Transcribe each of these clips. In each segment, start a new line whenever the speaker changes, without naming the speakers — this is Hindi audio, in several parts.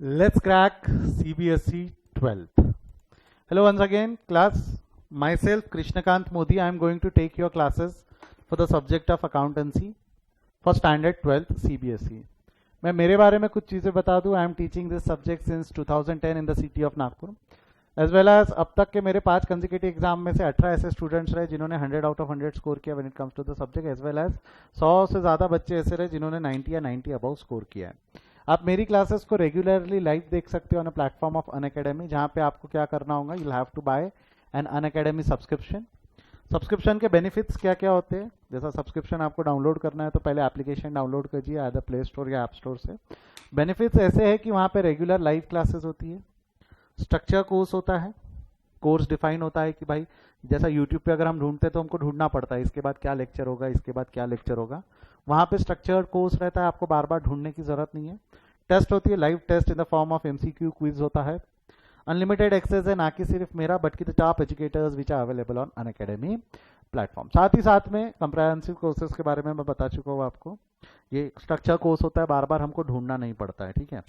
Let's crack CBSE 12th. Hello once again, class. Myself, Krishnakant Modi. I am going to take your classes for the subject of accountancy for standard 12th CBSE. मैं मेरे बारे में कुछ चीज़ें बता दूं. I am teaching this subject since 2010 in the city of Nagpur. As well as अब तक के मेरे 5 कंजिक्यूटिव एग्जाम में से 18 ऐसे स्टूडेंट्स रहे जिन्होंने 100 आउट ऑफ 100 स्कोर किया when it comes to the subject. As well as 100 से ज़्यादा बच्चे ऐसे रहे जिन्होंने 90 या 90 अबव स्कोर किया है. आप मेरी क्लासेस को रेगुलरली लाइव देख सकते हो on a platform of Unacademy, जहाँ पे आपको क्या करना होगा, you have to buy an Unacademy subscription. Subscription के बेनिफिट्स क्या क्या होते हैं. जैसा सब्सक्रिप्शन आपको डाउनलोड करना है तो पहले एप्लीकेशन डाउनलोड कीजिए आइदर प्ले स्टोर या ऐप स्टोर से. बेनिफिट्स ऐसे है कि वहाँ पे रेगुलर लाइव क्लासेस होती है, स्ट्रक्चर कोर्स होता है, कोर्स डिफाइन होता है कि भाई जैसा यूट्यूब पे अगर हम ढूंढते तो हमको ढूंढना पड़ता है इसके बाद क्या लेक्चर होगा, इसके बाद क्या लेक्चर होगा. वहाँ पे स्ट्रक्चर्ड कोर्स रहता है, आपको बार बार ढूंढने की जरूरत नहीं है. टेस्ट होती है, live test in the form of MCQ quiz होता है. अनलिमिटेड एक्सेस है, ना कि सिर्फ मेरा बट की the top educators which are available on Unacademy platform. साथ ही साथ में कंप्रहेंसिव कोर्सेज के बारे में मैं बता चुका हूँ आपको. ये स्ट्रक्चर कोर्स होता है, बार बार हमको ढूंढना नहीं पड़ता है. ठीक है.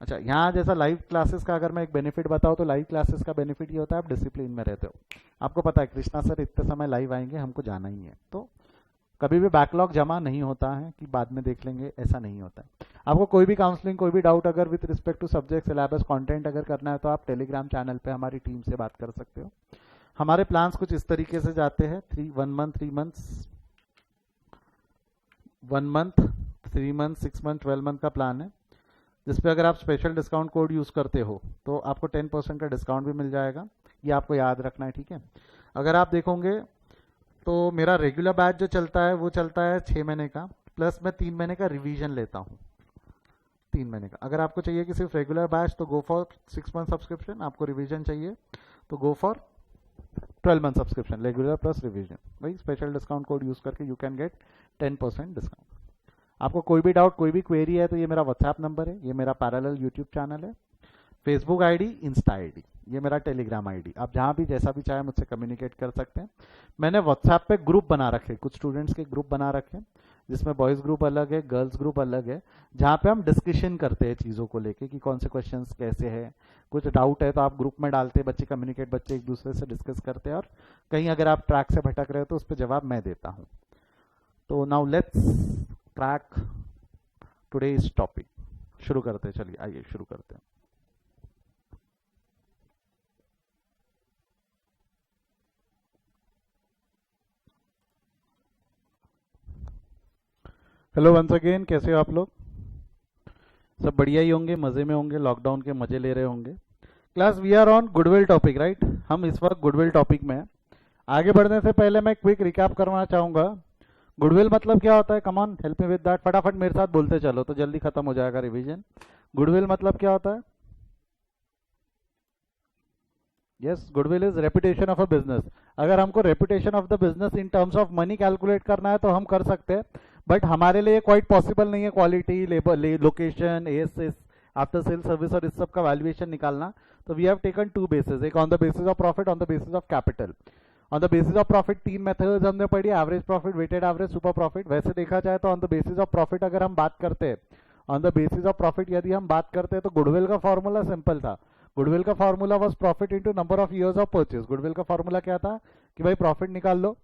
अच्छा, यहाँ जैसा लाइव क्लासेस का अगर मैं एक बेनिफिट बताऊँ तो लाइव क्लासेस का बेनिफिट ये होता है आप डिसिप्लिन में रहते हो. आपको पता है कृष्णा सर इतने समय लाइव आएंगे, हमको जाना ही है, तो कभी भी बैकलॉग जमा नहीं होता है कि बाद में देख लेंगे, ऐसा नहीं होता है. आपको कोई भी काउंसलिंग, कोई भी डाउट अगर with respect to subject, syllabus, content अगर करना है तो आप टेलीग्राम चैनल पे हमारी टीम से बात कर सकते हो. हमारे प्लान्स कुछ इस तरीके से जाते हैं. 1 month, 3 months, 1 month, 3 month, 6 month, 12 month का प्लान है, जिसपे अगर आप स्पेशल डिस्काउंट कोड यूज़ करते हो तो आपको 10% का डिस्काउंट भी मिल जाएगा. ये आपको याद रखना है. ठीक है. अगर आप देखोगे तो मेरा रेगुलर बैच जो चलता है वो चलता है 6 महीने का, प्लस मैं 3 महीने का रिवीजन लेता हूँ. 3 महीने का. अगर आपको चाहिए कि सिर्फ रेगुलर बैच तो गो फॉर 6 मंथ सब्सक्रिप्शन. आपको रिवीजन चाहिए तो go for 12 month subscription, regular plus revision. वही स्पेशल डिस्काउंट कोड यूज़ करके यू कैन गेट 10% डिस्काउंट. आपको कोई भी डाउट, कोई भी क्वेरी है तो ये मेरा व्हाट्सएप नंबर है, ये मेरा पैरेलल यूट्यूब चैनल है, फेसबुक आईडी, इंस्टा आईडी, ये मेरा टेलीग्राम आईडी. आप जहाँ भी जैसा भी चाहे मुझसे कम्युनिकेट कर सकते हैं. मैंने व्हाट्सएप पे ग्रुप बना रखे, कुछ स्टूडेंट्स के ग्रुप बना रखे, जिसमें बॉयज़ ग्रुप अलग है, गर्ल्स ग्रुप अलग है, जहाँ पे हम डिस्कशन करते हैं चीज़ों को लेके कि कौन से क्वेश्चंस कैसे हैं. कुछ डाउट है तो आप ग्रुप में डालते हैं, बच्चे कम्युनिकेट, बच्चे एक दूसरे से डिस्कस करते हैं, और कहीं अगर आप ट्रैक से भटक रहे हो तो उस पर जवाब मैं देता हूँ. तो now let's crack today's topic. शुरू करते हैं, चलिए आइए शुरू करते हैं. हेलो वंस अगेन, कैसे हो आप लोग? सब बढ़िया ही होंगे, मज़े में होंगे, लॉकडाउन के मज़े ले रहे होंगे. Class we are on goodwill topic, right? हम इस वक्त गुडविल टॉपिक में हैं. आगे बढ़ने से पहले मैं क्विक रिकैप करना चाहूँगा. गुडविल मतलब क्या होता है? Come on help me with that. फटाफट मेरे साथ बोलते चलो तो जल्दी खत्म हो जाएगा रिवीजन. गुडविल मतलब क्या होता है? Yes, goodwill is reputation of a business. अगर हमको reputation of the business in terms of money calculate करना है तो हम कर सकते हैं, बट हमारे लिए क्वाइट पॉसिबल नहीं है quality, labour, location, ASS, after sale service और इस सब का वैल्यूएशन निकालना. तो वी हैव टेकन 2 बेसिस, एक on the basis of profit, on the basis of capital. On the basis of profit 3 methods हमने पढ़ी, average profit, weighted average, super profit. वैसे देखा जाए तो on the basis of profit अगर हम बात करते हैं, on the basis of profit यदि हम बात करते हैं तो गुडविल का फॉर्मूला सिंपल था. गुडविल का formula was profit into number of years of purchase. Goodwill का फॉर्मूला क्या था कि भाई प्रॉफिट निकाल लो,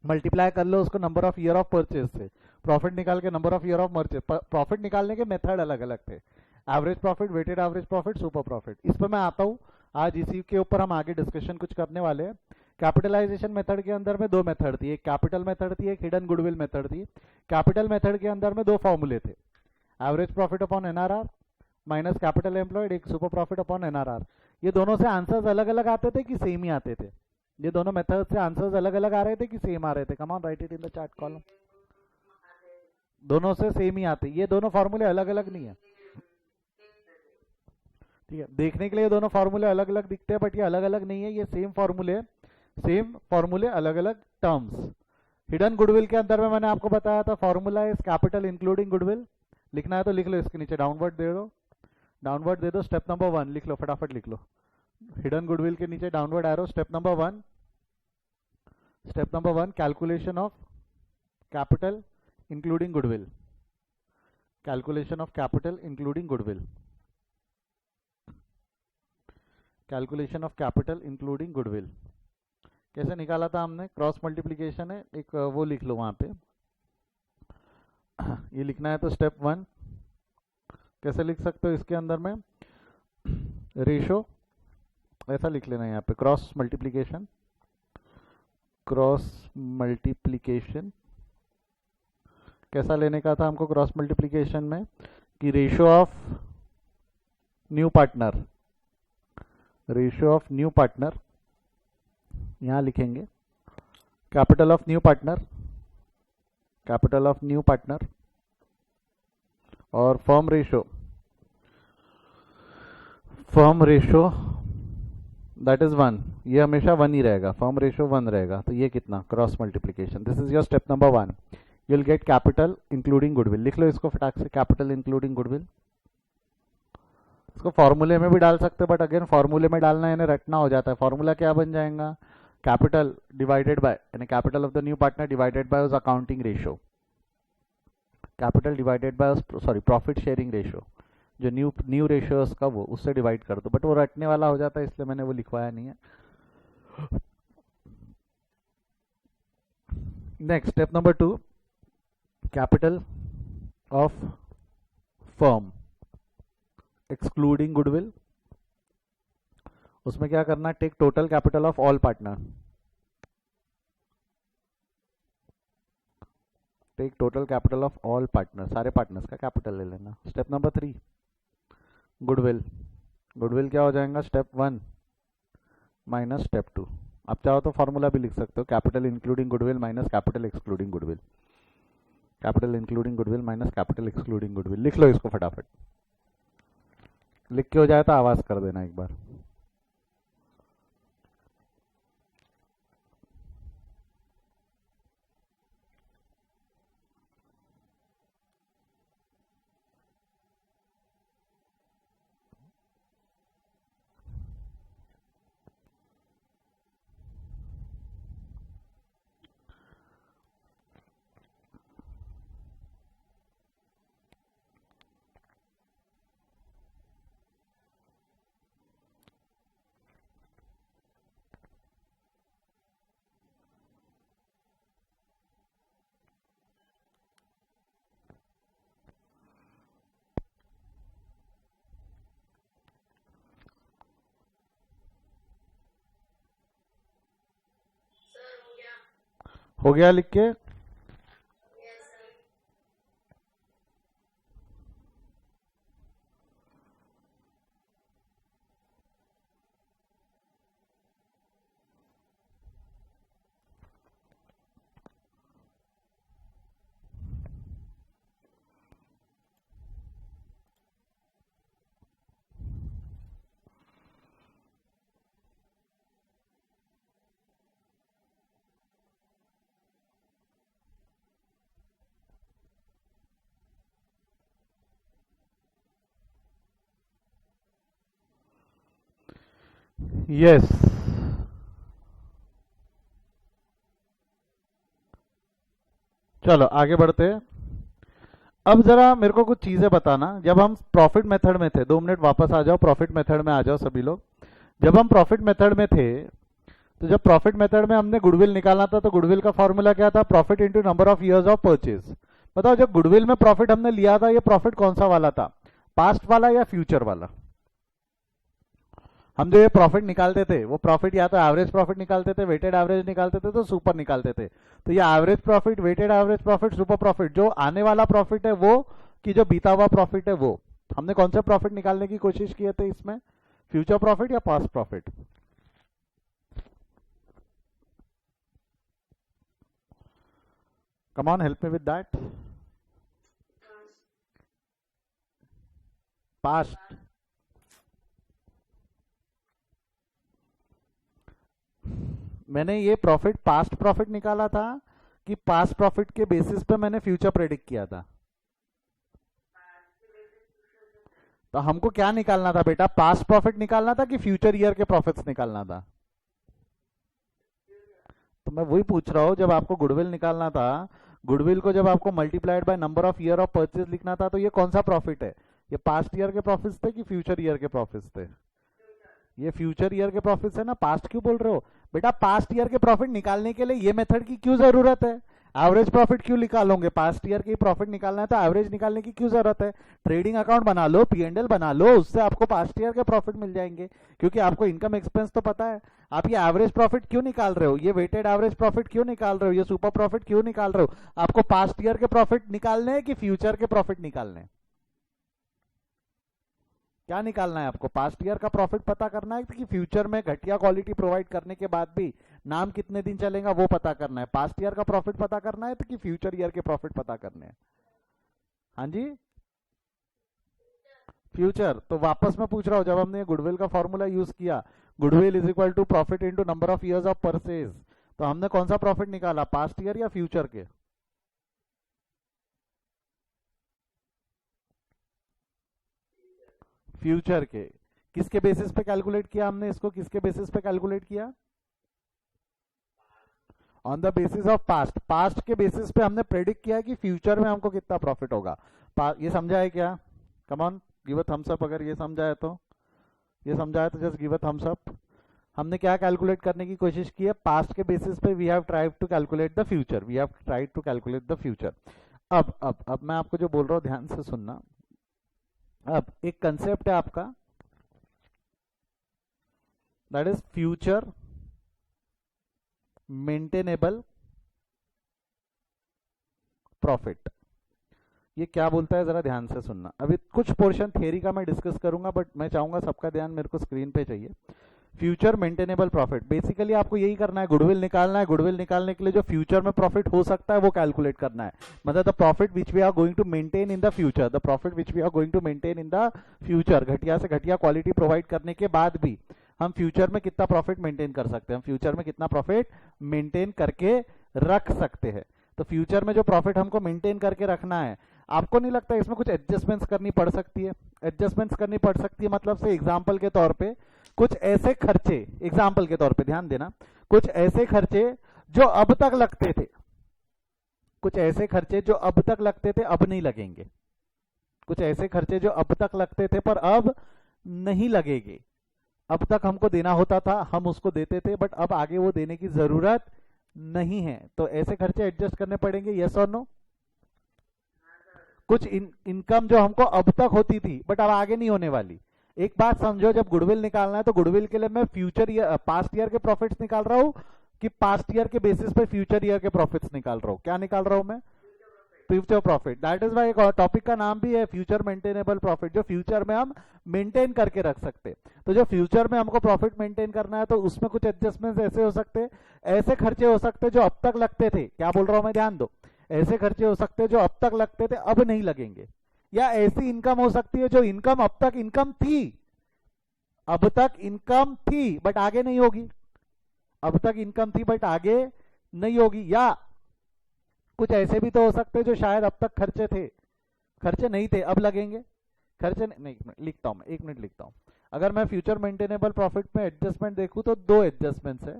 मल्टीप्लाई कर लो उसको number of year of purchase से, प्रॉफिट निकाल के number of year of purchase. Profit निकालने के मेथड अलग अलग थे, average profit, weighted average profit, super profit. इस पर मैं आता हूँ, आज इसी के ऊपर हम आगे डिस्कशन कुछ करने वाले हैं. कैपिटलाइजेशन मेथड के अंदर में 2 मेथड थी, एक कैपिटल मेथड थी, एक हिडन गुडविल मेथड थी. कैपिटल मेथड के अंदर में 2 फॉर्मूले थे, average profit upon NRR minus capital employed, एक सुपर प्रॉफिट अपॉन एनआरआर. ये दोनों से आंसर्स अलग अलग आते थे कि सेम ही आते थे? ये दोनों मेथड से आंसर्स अलग अलग आ रहे थे कि सेम आ रहे थे? कम on write it in the chat column. दोनों से सेम ही आते. ये दोनों फॉर्मूले अलग अलग नहीं है, ठीक है? देखने के लिए दोनों फॉर्मूले अलग अलग दिखते हैं, बट ये अलग अलग नहीं है, ये सेम फॉर्मूले अलग अलग टर्म्स. हिडन गुडविल के अंदर में मैंने आपको बताया था formula is capital including goodwill. लिखना है तो लिख लो, इसके नीचे डाउनवर्ड दे दो, डाउनवर्ड दे दो. स्टेप नंबर 1 लिख लो, फटाफट लिख लो. हिडन गुडविल के नीचे downward arrow. Step number 1 calculation of capital including goodwill. Calculation of capital including goodwill. Calculation of capital including goodwill कैसे निकाला था हमने? क्रॉस मल्टीप्लीकेशन है, एक वो लिख लो वहाँ पे। ये लिखना है तो स्टेप 1 कैसे लिख सकते हो इसके अंदर में? रेशो ऐसा लिख लेना है यहाँ पे, क्रॉस मल्टीप्लीकेशन कैसा लेने का था हमको क्रॉस मल्टीप्लीकेशन में? कि रेशो ऑफ न्यू पार्टनर यहाँ लिखेंगे कैपिटल ऑफ न्यू पार्टनर और फर्म रेशो दैट इज 1, ये हमेशा 1 ही रहेगा, फर्म रेशो 1 रहेगा। तो ये कितना? Cross multiplication. This is your step number 1। You will get capital including goodwill. लिख लो इसको फटाक से, कैपिटल इंक्लूडिंग गुडविल। इसको फॉर्मूले में भी डाल सकते हो, बट अगेन फॉर्मूले में डालना यानी रटना हो जाता है। फॉर्मूला क्या बन जाएगा? कैपिटल डिवाइडेड बाय, यानी capital of the new partner divided by उस accounting ratio, capital divided by profit sharing ratio, जो न्यू रेशियोस का वो उससे डिवाइड कर दो। बट वो रटने वाला हो जाता है, इसलिए मैंने वो लिखवाया नहीं है। Next step number 2, capital of firm excluding goodwill. उसमें क्या करना? Take total capital of all partner, सारे पार्टनर्स का कैपिटल ले लेना। स्टेप नंबर 3, गुडविल क्या हो जाएगा? Step 1 minus step 2। आप चाहो तो फॉर्मूला भी लिख सकते हो, capital including goodwill minus capital excluding goodwill, लिख लो इसको फटाफट। लिख के हो जाए तो आवाज कर देना एक बार। हो गया लिख के? यस। चलो आगे बढ़ते हैं। अब जरा मेरे को कुछ चीजें बताना। जब हम प्रॉफिट मेथड में थे, 2 मिनट वापस आ जाओ, प्रॉफिट मेथड में आ जाओ सभी लोग। जब हम प्रॉफिट मेथड में थे, तो जब प्रॉफिट मेथड में हमने गुडविल निकालना था, तो गुडविल का फॉर्मूला क्या था? Profit into number of years of purchase. बताओ जब गुडविल में प्रॉफिट हमने लिया था, ये प्रॉफिट कौन सा वाला था? पास्ट वाला या फ्यूचर वाला? हम जो ये प्रॉफिट निकालते थे, वो प्रॉफिट या तो एवरेज प्रॉफिट निकालते थे, वेटेड एवरेज निकालते थे, तो सुपर निकालते थे। तो ये average profit, weighted average profit, super profit, जो आने वाला प्रॉफिट है वो, कि जो बीता हुआ प्रॉफिट है वो। हमने कौन सा प्रॉफिट निकालने की कोशिश किए थे इसमें? फ्यूचर प्रॉफिट या past profit? Come on, help me with that. Past. मैंने ये प्रॉफिट पास्ट प्रॉफिट निकाला था कि पास्ट प्रॉफिट के बेसिस पे मैंने फ्यूचर प्रेडिक्ट किया था? तो हमको क्या निकालना था बेटा? पास्ट प्रॉफिट निकालना था कि फ्यूचर ईयर के प्रॉफिट्स निकालना था? तो मैं वही पूछ रहा हूं, जब आपको गुडविल निकालना था, गुडविल को जब आपको multiplied by number of year of purchase लिखना था, तो ये कौन सा प्रॉफिट है? ये पास्ट ईयर के प्रॉफिट्स थे कि फ्यूचर ईयर के प्रॉफिट्स थे? ये फ्यूचर ईयर के प्रॉफिट है ना, पास्ट क्यों बोल रहे हो बेटा? पास्ट ईयर के प्रॉफिट निकालने के लिए ये मेथड की क्यों जरूरत है? एवरेज प्रॉफिट क्यों निकालोगे? पास्ट ईयर की प्रॉफिट निकालना है तो एवरेज निकालने की क्यों जरूरत है? ट्रेडिंग अकाउंट बना लो, P&L बना लो, उससे आपको पास्ट ईयर के प्रॉफिट मिल जाएंगे, क्योंकि आपको इनकम एक्सपेंस तो पता है। आप ये एवरेज प्रॉफिट क्यों निकाल रहे हो? ये वेटेड एवरेज प्रॉफिट क्यों निकाल रहे हो? ये सुपर प्रॉफिट क्यों निकाल रहे हो? आपको पास्ट ईयर के प्रॉफिट निकालने हैं कि फ्यूचर के प्रॉफिट निकालने हैं? क्या निकालना है आपको? पास्ट ईयर का प्रॉफिट पता करना है कि फ्यूचर में घटिया क्वालिटी प्रोवाइड करने के बाद भी नाम कितने दिन चलेगा वो पता करना है? पास्ट ईयर का प्रॉफिट पता करना है तो कि फ्यूचर ईयर के प्रॉफिट पता करने हैं? हाँ जी, फ्यूचर। तो वापस मैं पूछ रहा हूं, जब हमने गुडविल का फॉर्मूला यूज किया, goodwill is equal to profit into number of years of purchase, तो हमने कौन सा प्रॉफिट निकाला, पास्ट ईयर या फ्यूचर के? फ्यूचर के। किसके बेसिस पे कैलकुलेट किया हमने इसको? किसके बेसिस पे कैलकुलेट किया? On the basis of past. Past के बेसिस पे हमने प्रेडिक्ट किया कि फ्यूचर में हमको कितना प्रॉफिट होगा। ये समझा है क्या? Come on, give a thumbs up अगर ये समझा है तो। ये समझा है तो just give a thumbs up. हमने क्या कैलकुलेट करने की कोशिश की है? पास्ट के बेसिस पे we have tried to calculate the future, we have tried to calculate the future. अब मैं आपको जो बोल रहा हूँ ध्यान से सुनना। अब एक कंसेप्ट है आपका, that is future maintainable profit. ये क्या बोलता है जरा ध्यान से सुनना। अभी कुछ पोर्शन थियरी का मैं डिस्कस करूंगा, बट मैं चाहूंगा सबका ध्यान मेरे को स्क्रीन पे चाहिए। फ्यूचर मेंटेनेबल प्रॉफिट, बेसिकली आपको यही करना है, गुडविल निकालना है। गुडविल निकालने के लिए जो फ्यूचर में प्रॉफिट हो सकता है वो कैलकुलेट करना है। मतलब the profit which we are going to maintain in the future, the profit which we are going to maintain in the future. घटिया से घटिया क्वालिटी प्रोवाइड करने के बाद भी हम फ्यूचर में कितना प्रॉफिट मेंटेन कर सकते हैं, हम फ्यूचर में कितना प्रॉफिट मेंटेन करके रख सकते हैं। तो फ्यूचर में जो प्रॉफिट हमको मेंटेन करके रखना है, आपको नहीं लगता इसमें कुछ एडजस्टमेंट्स करनी पड़ सकती है? एडजस्टमेंट्स करनी पड़ सकती है मतलब से एग्जांपल के तौर पे कुछ ऐसे खर्चे, एग्जांपल के तौर पे ध्यान देना, कुछ ऐसे खर्चे जो अब तक लगते थे, कुछ ऐसे खर्चे जो अब तक लगते थे अब नहीं लगेंगे, कुछ ऐसे खर्चे जो अब तक लगते थे पर अब नहीं लगेंगे। अब तक हमको देना होता था, हम उसको देते थे, बट अब आगे वो देने की जरूरत नहीं है, तो ऐसे खर्चे एडजस्ट करने पड़ेंगे। यस और नो? कुछ इनकम जो हमको अब तक होती थी बट अब आगे नहीं होने वाली। एक बात समझो, जब गुडविल निकालना है तो गुडविल के लिए मैं फ्यूचर ईयर, पास्ट ईयर के प्रॉफिट्स निकाल रहा हूं कि पास्ट ईयर के बेसिस पे फ्यूचर ईयर के प्रॉफिट्स निकाल रहा हूं? क्या निकाल रहा हूं मैं? Future profit. That is why topic का नाम भी है फ्यूचर मेंटेनेबल प्रॉफिट, जो फ्यूचर में हम मेंटेन करके रख सकते। तो जो फ्यूचर में हमको प्रॉफिट मेंटेन करना है तो उसमें कुछ एडजस्टमेंट्स ऐसे हो सकते, ऐसे खर्चे हो सकते जो अब तक लगते थे। क्या बोल रहा हूं मैं, ध्यान दो। ऐसे खर्चे हो सकते जो अब तक लगते थे अब नहीं लगेंगे, या ऐसी इनकम हो सकती है जो इनकम अब तक इनकम थी, अब तक इनकम थी बट आगे नहीं होगी, अब तक इनकम थी बट आगे नहीं होगी। या कुछ ऐसे भी तो हो सकते जो शायद अब तक खर्चे थे, खर्चे नहीं थे अब लगेंगे, खर्चे नहीं, लिखता हूं मैं, एक मिनट लिखता हूं। अगर मैं फ्यूचर मेंटेनेबल प्रॉफिट में एडजस्टमेंट देखूं तो दो एडजस्टमेंट्स है,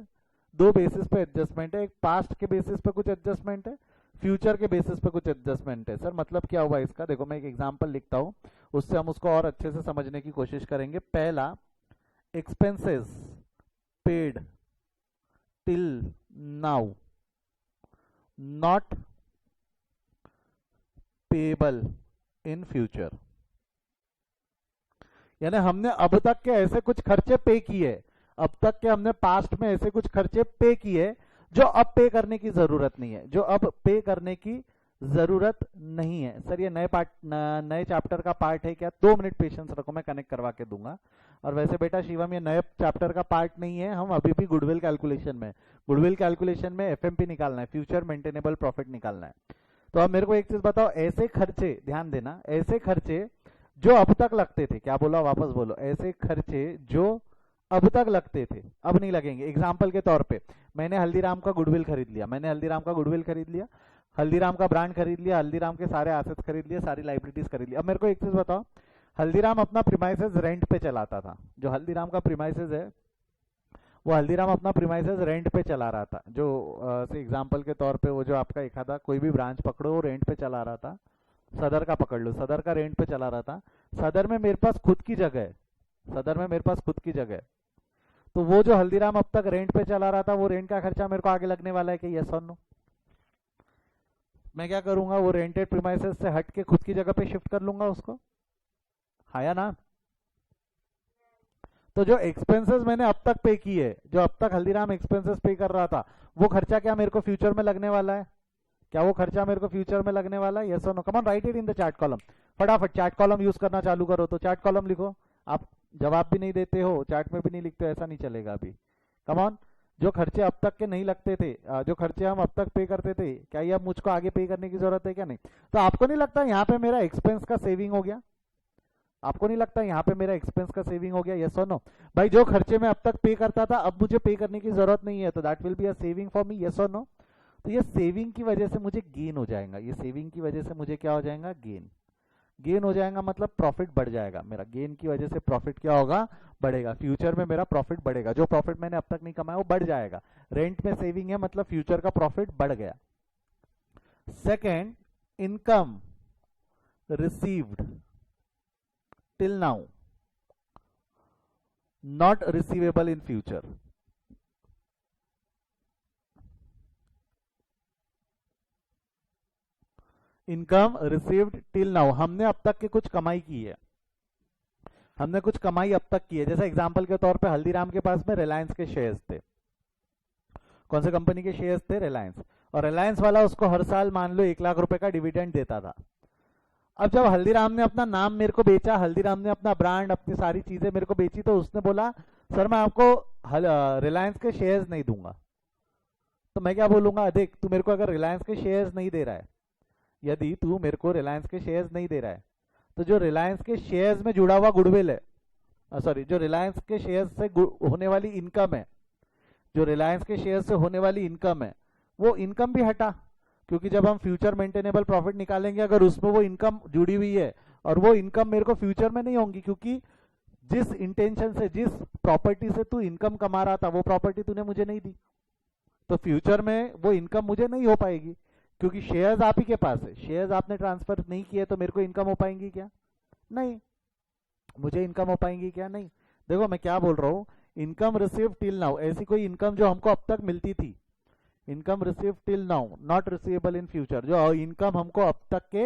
दो बेसिस पे एडजस्टमेंट है। एक पास्ट के बेसिस पे कुछ एडजस्टमेंट है, फ्यूचर के बेसिस पे कुछ एडजस्टमेंट है। सर मतलब क्या हुआ इसका? देखो मैं एक एग्जांपल लिखता हूं, उससे हम उसको और अच्छे से समझने की कोशिश करेंगे। पहला, expenses paid till now not payable in future. यानी हमने अब तक के ऐसे कुछ खर्चे पे किए, अब तक के हमने पास्ट में ऐसे कुछ खर्चे पे किए जो अब पे करने की जरूरत नहीं है, जो अब पे करने की जरूरत नहीं है। सर ये नए चैप्टर का पार्ट है क्या? 2 मिनट पेशेंस रखो, मैं कनेक्ट करवा के दूंगा। और वैसे बेटा शिवम ये नए चैप्टर का पार्ट नहीं है, हम अभी भी गुडविल कैलकुलेशन में, गुडविल कैलकुलेशन में एफएमपी निकालना है, फ्यूचर मेंटेनेबल प्रॉफिट निकालना है। तो अब मेरे को एक चीज बताओ, ऐसे खर्चे, ध्यान देना, ऐसे खर्चे जो अब तक लगते थे, क्या बोला वापस बोलो, ऐसे खर्चे जो अब तक लगते थे अब नहीं लगेंगे। एग्जाम्पल के तौर पे मैंने हल्दीराम का गुडविल खरीद लिया, मैंने हल्दीराम का गुडविल खरीद लिया, हल्दीराम का ब्रांड खरीद लिया, हल्दीराम के सारे एसेट्स खरीद लिए, सारी लाइबिलिटीज खरीद ली। अब मेरे को एक चीज बताओ, हल्दीराम अपना प्रीमाइसेस रेंट पे चलाता था, जो हल्दीराम का प्रीमाइसेस है वो हल्दीराम अपना प्रीमाइसेस रेंट पे चला रहा था। जो एग्जांपल के तौर पे वो जो आपका एक आधा कोई भी ब्रांच पकड़ो वो रेंट पे चला रहा था। सदर का पकड़ लो, सदर का रेंट पे चला रहा था। सदर में मेरे पास खुद की जगह है, सदर में मेरे पास खुद की जगह है, तो वो जो हल्दीराम अब तक रेंट पे चला रहा था, वो रेंट का खर्चा मेरे को आगे लगने वाला है कि यस और नो? मैं क्या करूंगा, वो रेंटेड प्रीमाइसेस से हट के खुद की जगह पे शिफ्ट कर लूंगा उसको, हाँ या ना? तो जो एक्सपेंसेस मैंने अब तक पे किए, जो अब तक हल्दीराम एक्सपेंसेस पे कर रहा था, वो खर्चा क्या मेरे को फ्यूचर में लगने वाला है? क्या वो खर्चा मेरे को फ्यूचर में लगने वाला है? यस और no? Come on, write it in the chat column. फटाफट चैट कॉलम यूज करना चालू करो। तो चैट कॉलम लिखो। आप जवाब भी नहीं देते हो, चैट में भी नहीं लिखते हो, ऐसा नहीं चलेगा अभी। कम ऑन, जो खर्चे अब तक के नहीं लगते थे, जो खर्चे हम अब तक पे करते थे, क्या ये अब मुझको आगे पे करने की जरूरत है क्या? नहीं। तो आपको नहीं लगता यहाँ पे मेरा एक्सपेंस का सेविंग हो गया? आपको नहीं लगता यहाँ पे मेरा एक्सपेंस का सेविंग हो गया? यस और नो? भाई जो खर्चे मैं अब तक पे करता था, अब मुझे पे करने की जरूरत नहीं है, तो that will be a saving for me. Yes और नो? तो ये सेविंग की वजह से मुझे गेन हो जाएगा। ये सेविंग की वजह से मुझे क्या हो जाएगा? गेन। गेन हो जाएगा मतलब प्रॉफिट बढ़ जाएगा मेरा। गेन की वजह से प्रॉफिट क्या होगा? बढ़ेगा। फ्यूचर में मेरा प्रॉफिट बढ़ेगा। जो प्रॉफिट मैंने अब तक नहीं कमाया वो बढ़ जाएगा। रेंट में सेविंग है मतलब फ्यूचर का प्रॉफिट बढ़ गया। Second, income received till now not receivable in future. Income received till now, हमने अब तक की कुछ कमाई की है, हमने कुछ कमाई अब तक की है। जैसे एग्जांपल के तौर पे हल्दीराम के पास में रिलायंस के शेयर्स थे। कौन सी कंपनी के शेयर्स थे? रिलायंस। और रिलायंस वाला उसको हर साल मान लो 1 लाख रुपए का डिविडेंड देता था। अब जब हल्दीराम ने अपना नाम मेरे को बेचा, हल्दीराम ने अपना ब्रांड, अपनी सारी चीजें मेरे को बेची, तो उसने बोला सर मैं आपको रिलायंस के शेयर्स नहीं दूंगा। तो मैं क्या बोलूंगा, देख तू मेरे को अगर रिलायंस के शेयर्स नहीं दे रहा है, यदि तू मेरे को रिलायंस के शेयर्स नहीं दे रहा है, तो जो रिलायंस के शेयर्स में जुड़ा हुआ गुडविल है, सॉरी, जो रिलायंस के शेयर्स से होने वाली इनकम है, जो रिलायंस के शेयर्स से होने वाली इनकम है, वो इनकम भी हटा। क्योंकि जब हम फ्यूचर मेंटेनेबल प्रॉफिट निकालेंगे, अगर उसमें वो इनकम जुड़ी हुई है, और वो इनकम मेरे को फ्यूचर में नहीं होंगी, क्योंकि जिस इंटेंशन से, जिस प्रॉपर्टी से तू इनकम कमा रहा था, वो प्रॉपर्टी तूने मुझे नहीं दी, तो फ्यूचर में वो इनकम मुझे नहीं हो पाएगी। क्योंकि शेयर्स आप ही के पास है, शेयर्स आपने ट्रांसफर नहीं किए, तो मेरे को इनकम हो पाएंगी क्या? नहीं। मुझे इनकम हो पाएंगी क्या? नहीं। देखो मैं क्या बोल रहा हूँ, इनकम रिसीव टिल नाउ, ऐसी कोई इनकम जो हमको अब तक मिलती थी, income receive till now not receivable in future, जो इनकम हमको अब तक के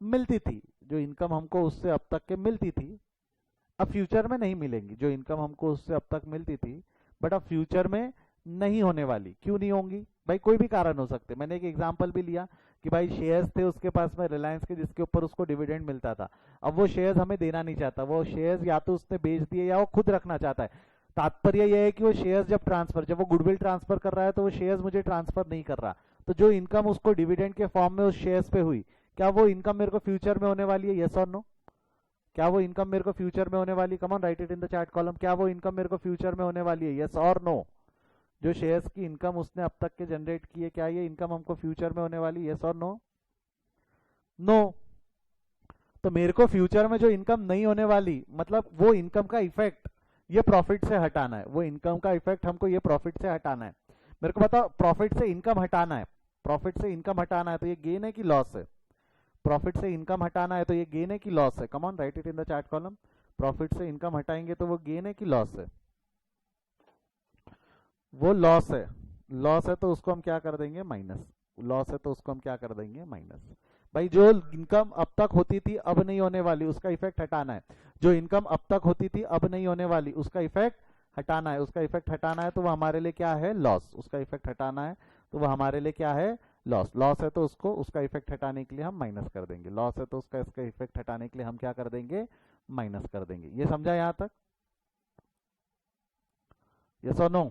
मिलती थी, जो इनकम हमको उससे अब तक के मिलती थी, अब फ्यूचर में नहीं मिलेंगी। जो इनकम हमको उससे अब तक मिलती थी, बट अब फ्यूचर में नहीं होने वाली। क्यों नहीं होंगी भाई? कोई भी कारण हो सकते। मैंने एक एग्जांपल भी लिया कि भाई शेयर्स थे उसके पास में रिलायंस के, जिसके ऊपर उसको डिविडेंड मिलता था। अब वो शेयर्स हमें देना नहीं चाहता, वो शेयर्स या तो उसने बेच दिए या वो खुद रखना चाहता है। तात्पर्य यह है कि वो शेयर्स जब वो गुडविल ट्रांसफर कर रहा है, तो वो शेयर्स मुझे ट्रांसफर नहीं कर रहा। तो जो इनकम उसको डिविडेंड के फॉर्म में उस शेयर्स पे हुई, क्या वो इनकम मेरे को फ्यूचर में होने वाली है? यस और नो? क्या वो इनकम मेरे को फ्यूचर में होने वाली? कम on, write it in the chat column. क्या वो इनकम मेरे को फ्यूचर में होने वाली है? यस और नो? जो शेयर्स की इनकम उसने अब तक के जनरेट की है, क्या ये इनकम हमको फ्यूचर में होने वाली? यस और नो? नो। तो मेरे को फ्यूचर में जो इनकम नहीं होने वाली, मतलब वो इनकम का इफेक्ट ये प्रॉफिट से हटाना है। वो इनकम का इफेक्ट हमको ये प्रॉफिट से हटाना है। मेरे को बताओ, प्रॉफिट से इनकम हटाना है, प्रॉफिट से इनकम हटाना है, तो ये गेन है कि लॉस है? प्रॉफिट से इनकम हटाना है तो ये गेन है कि लॉस है? कम on, write it in the chat column. Profit से इनकम हटाएंगे तो वो गेन है कि लॉस है? वो लॉस है। लॉस है तो उसको हम क्या कर देंगे? माइनस। लॉस है तो उसको हम क्या कर देंगे? माइनस। भाई जो इनकम अब तक होती थी अब नहीं होने वाली, उसका इफेक्ट हटाना है। जो इनकम अब तक होती थी अब नहीं होने वाली, उसका इफेक्ट हटाना है। उसका इफेक्ट हटाना है तो वो हमारे लिए क्या है? लॉस। उसका इफेक्ट हटाना है तो वो हमारे लिए क्या है? लॉस। लॉस है तो उसको, उसका इफेक्ट हटाने के लिए हम माइनस कर देंगे। लॉस है तो उसका, इसका इफेक्ट हटाने के लिए हम क्या कर देंगे? माइनस कर देंगे। ये समझा यहां तक? यस और नो?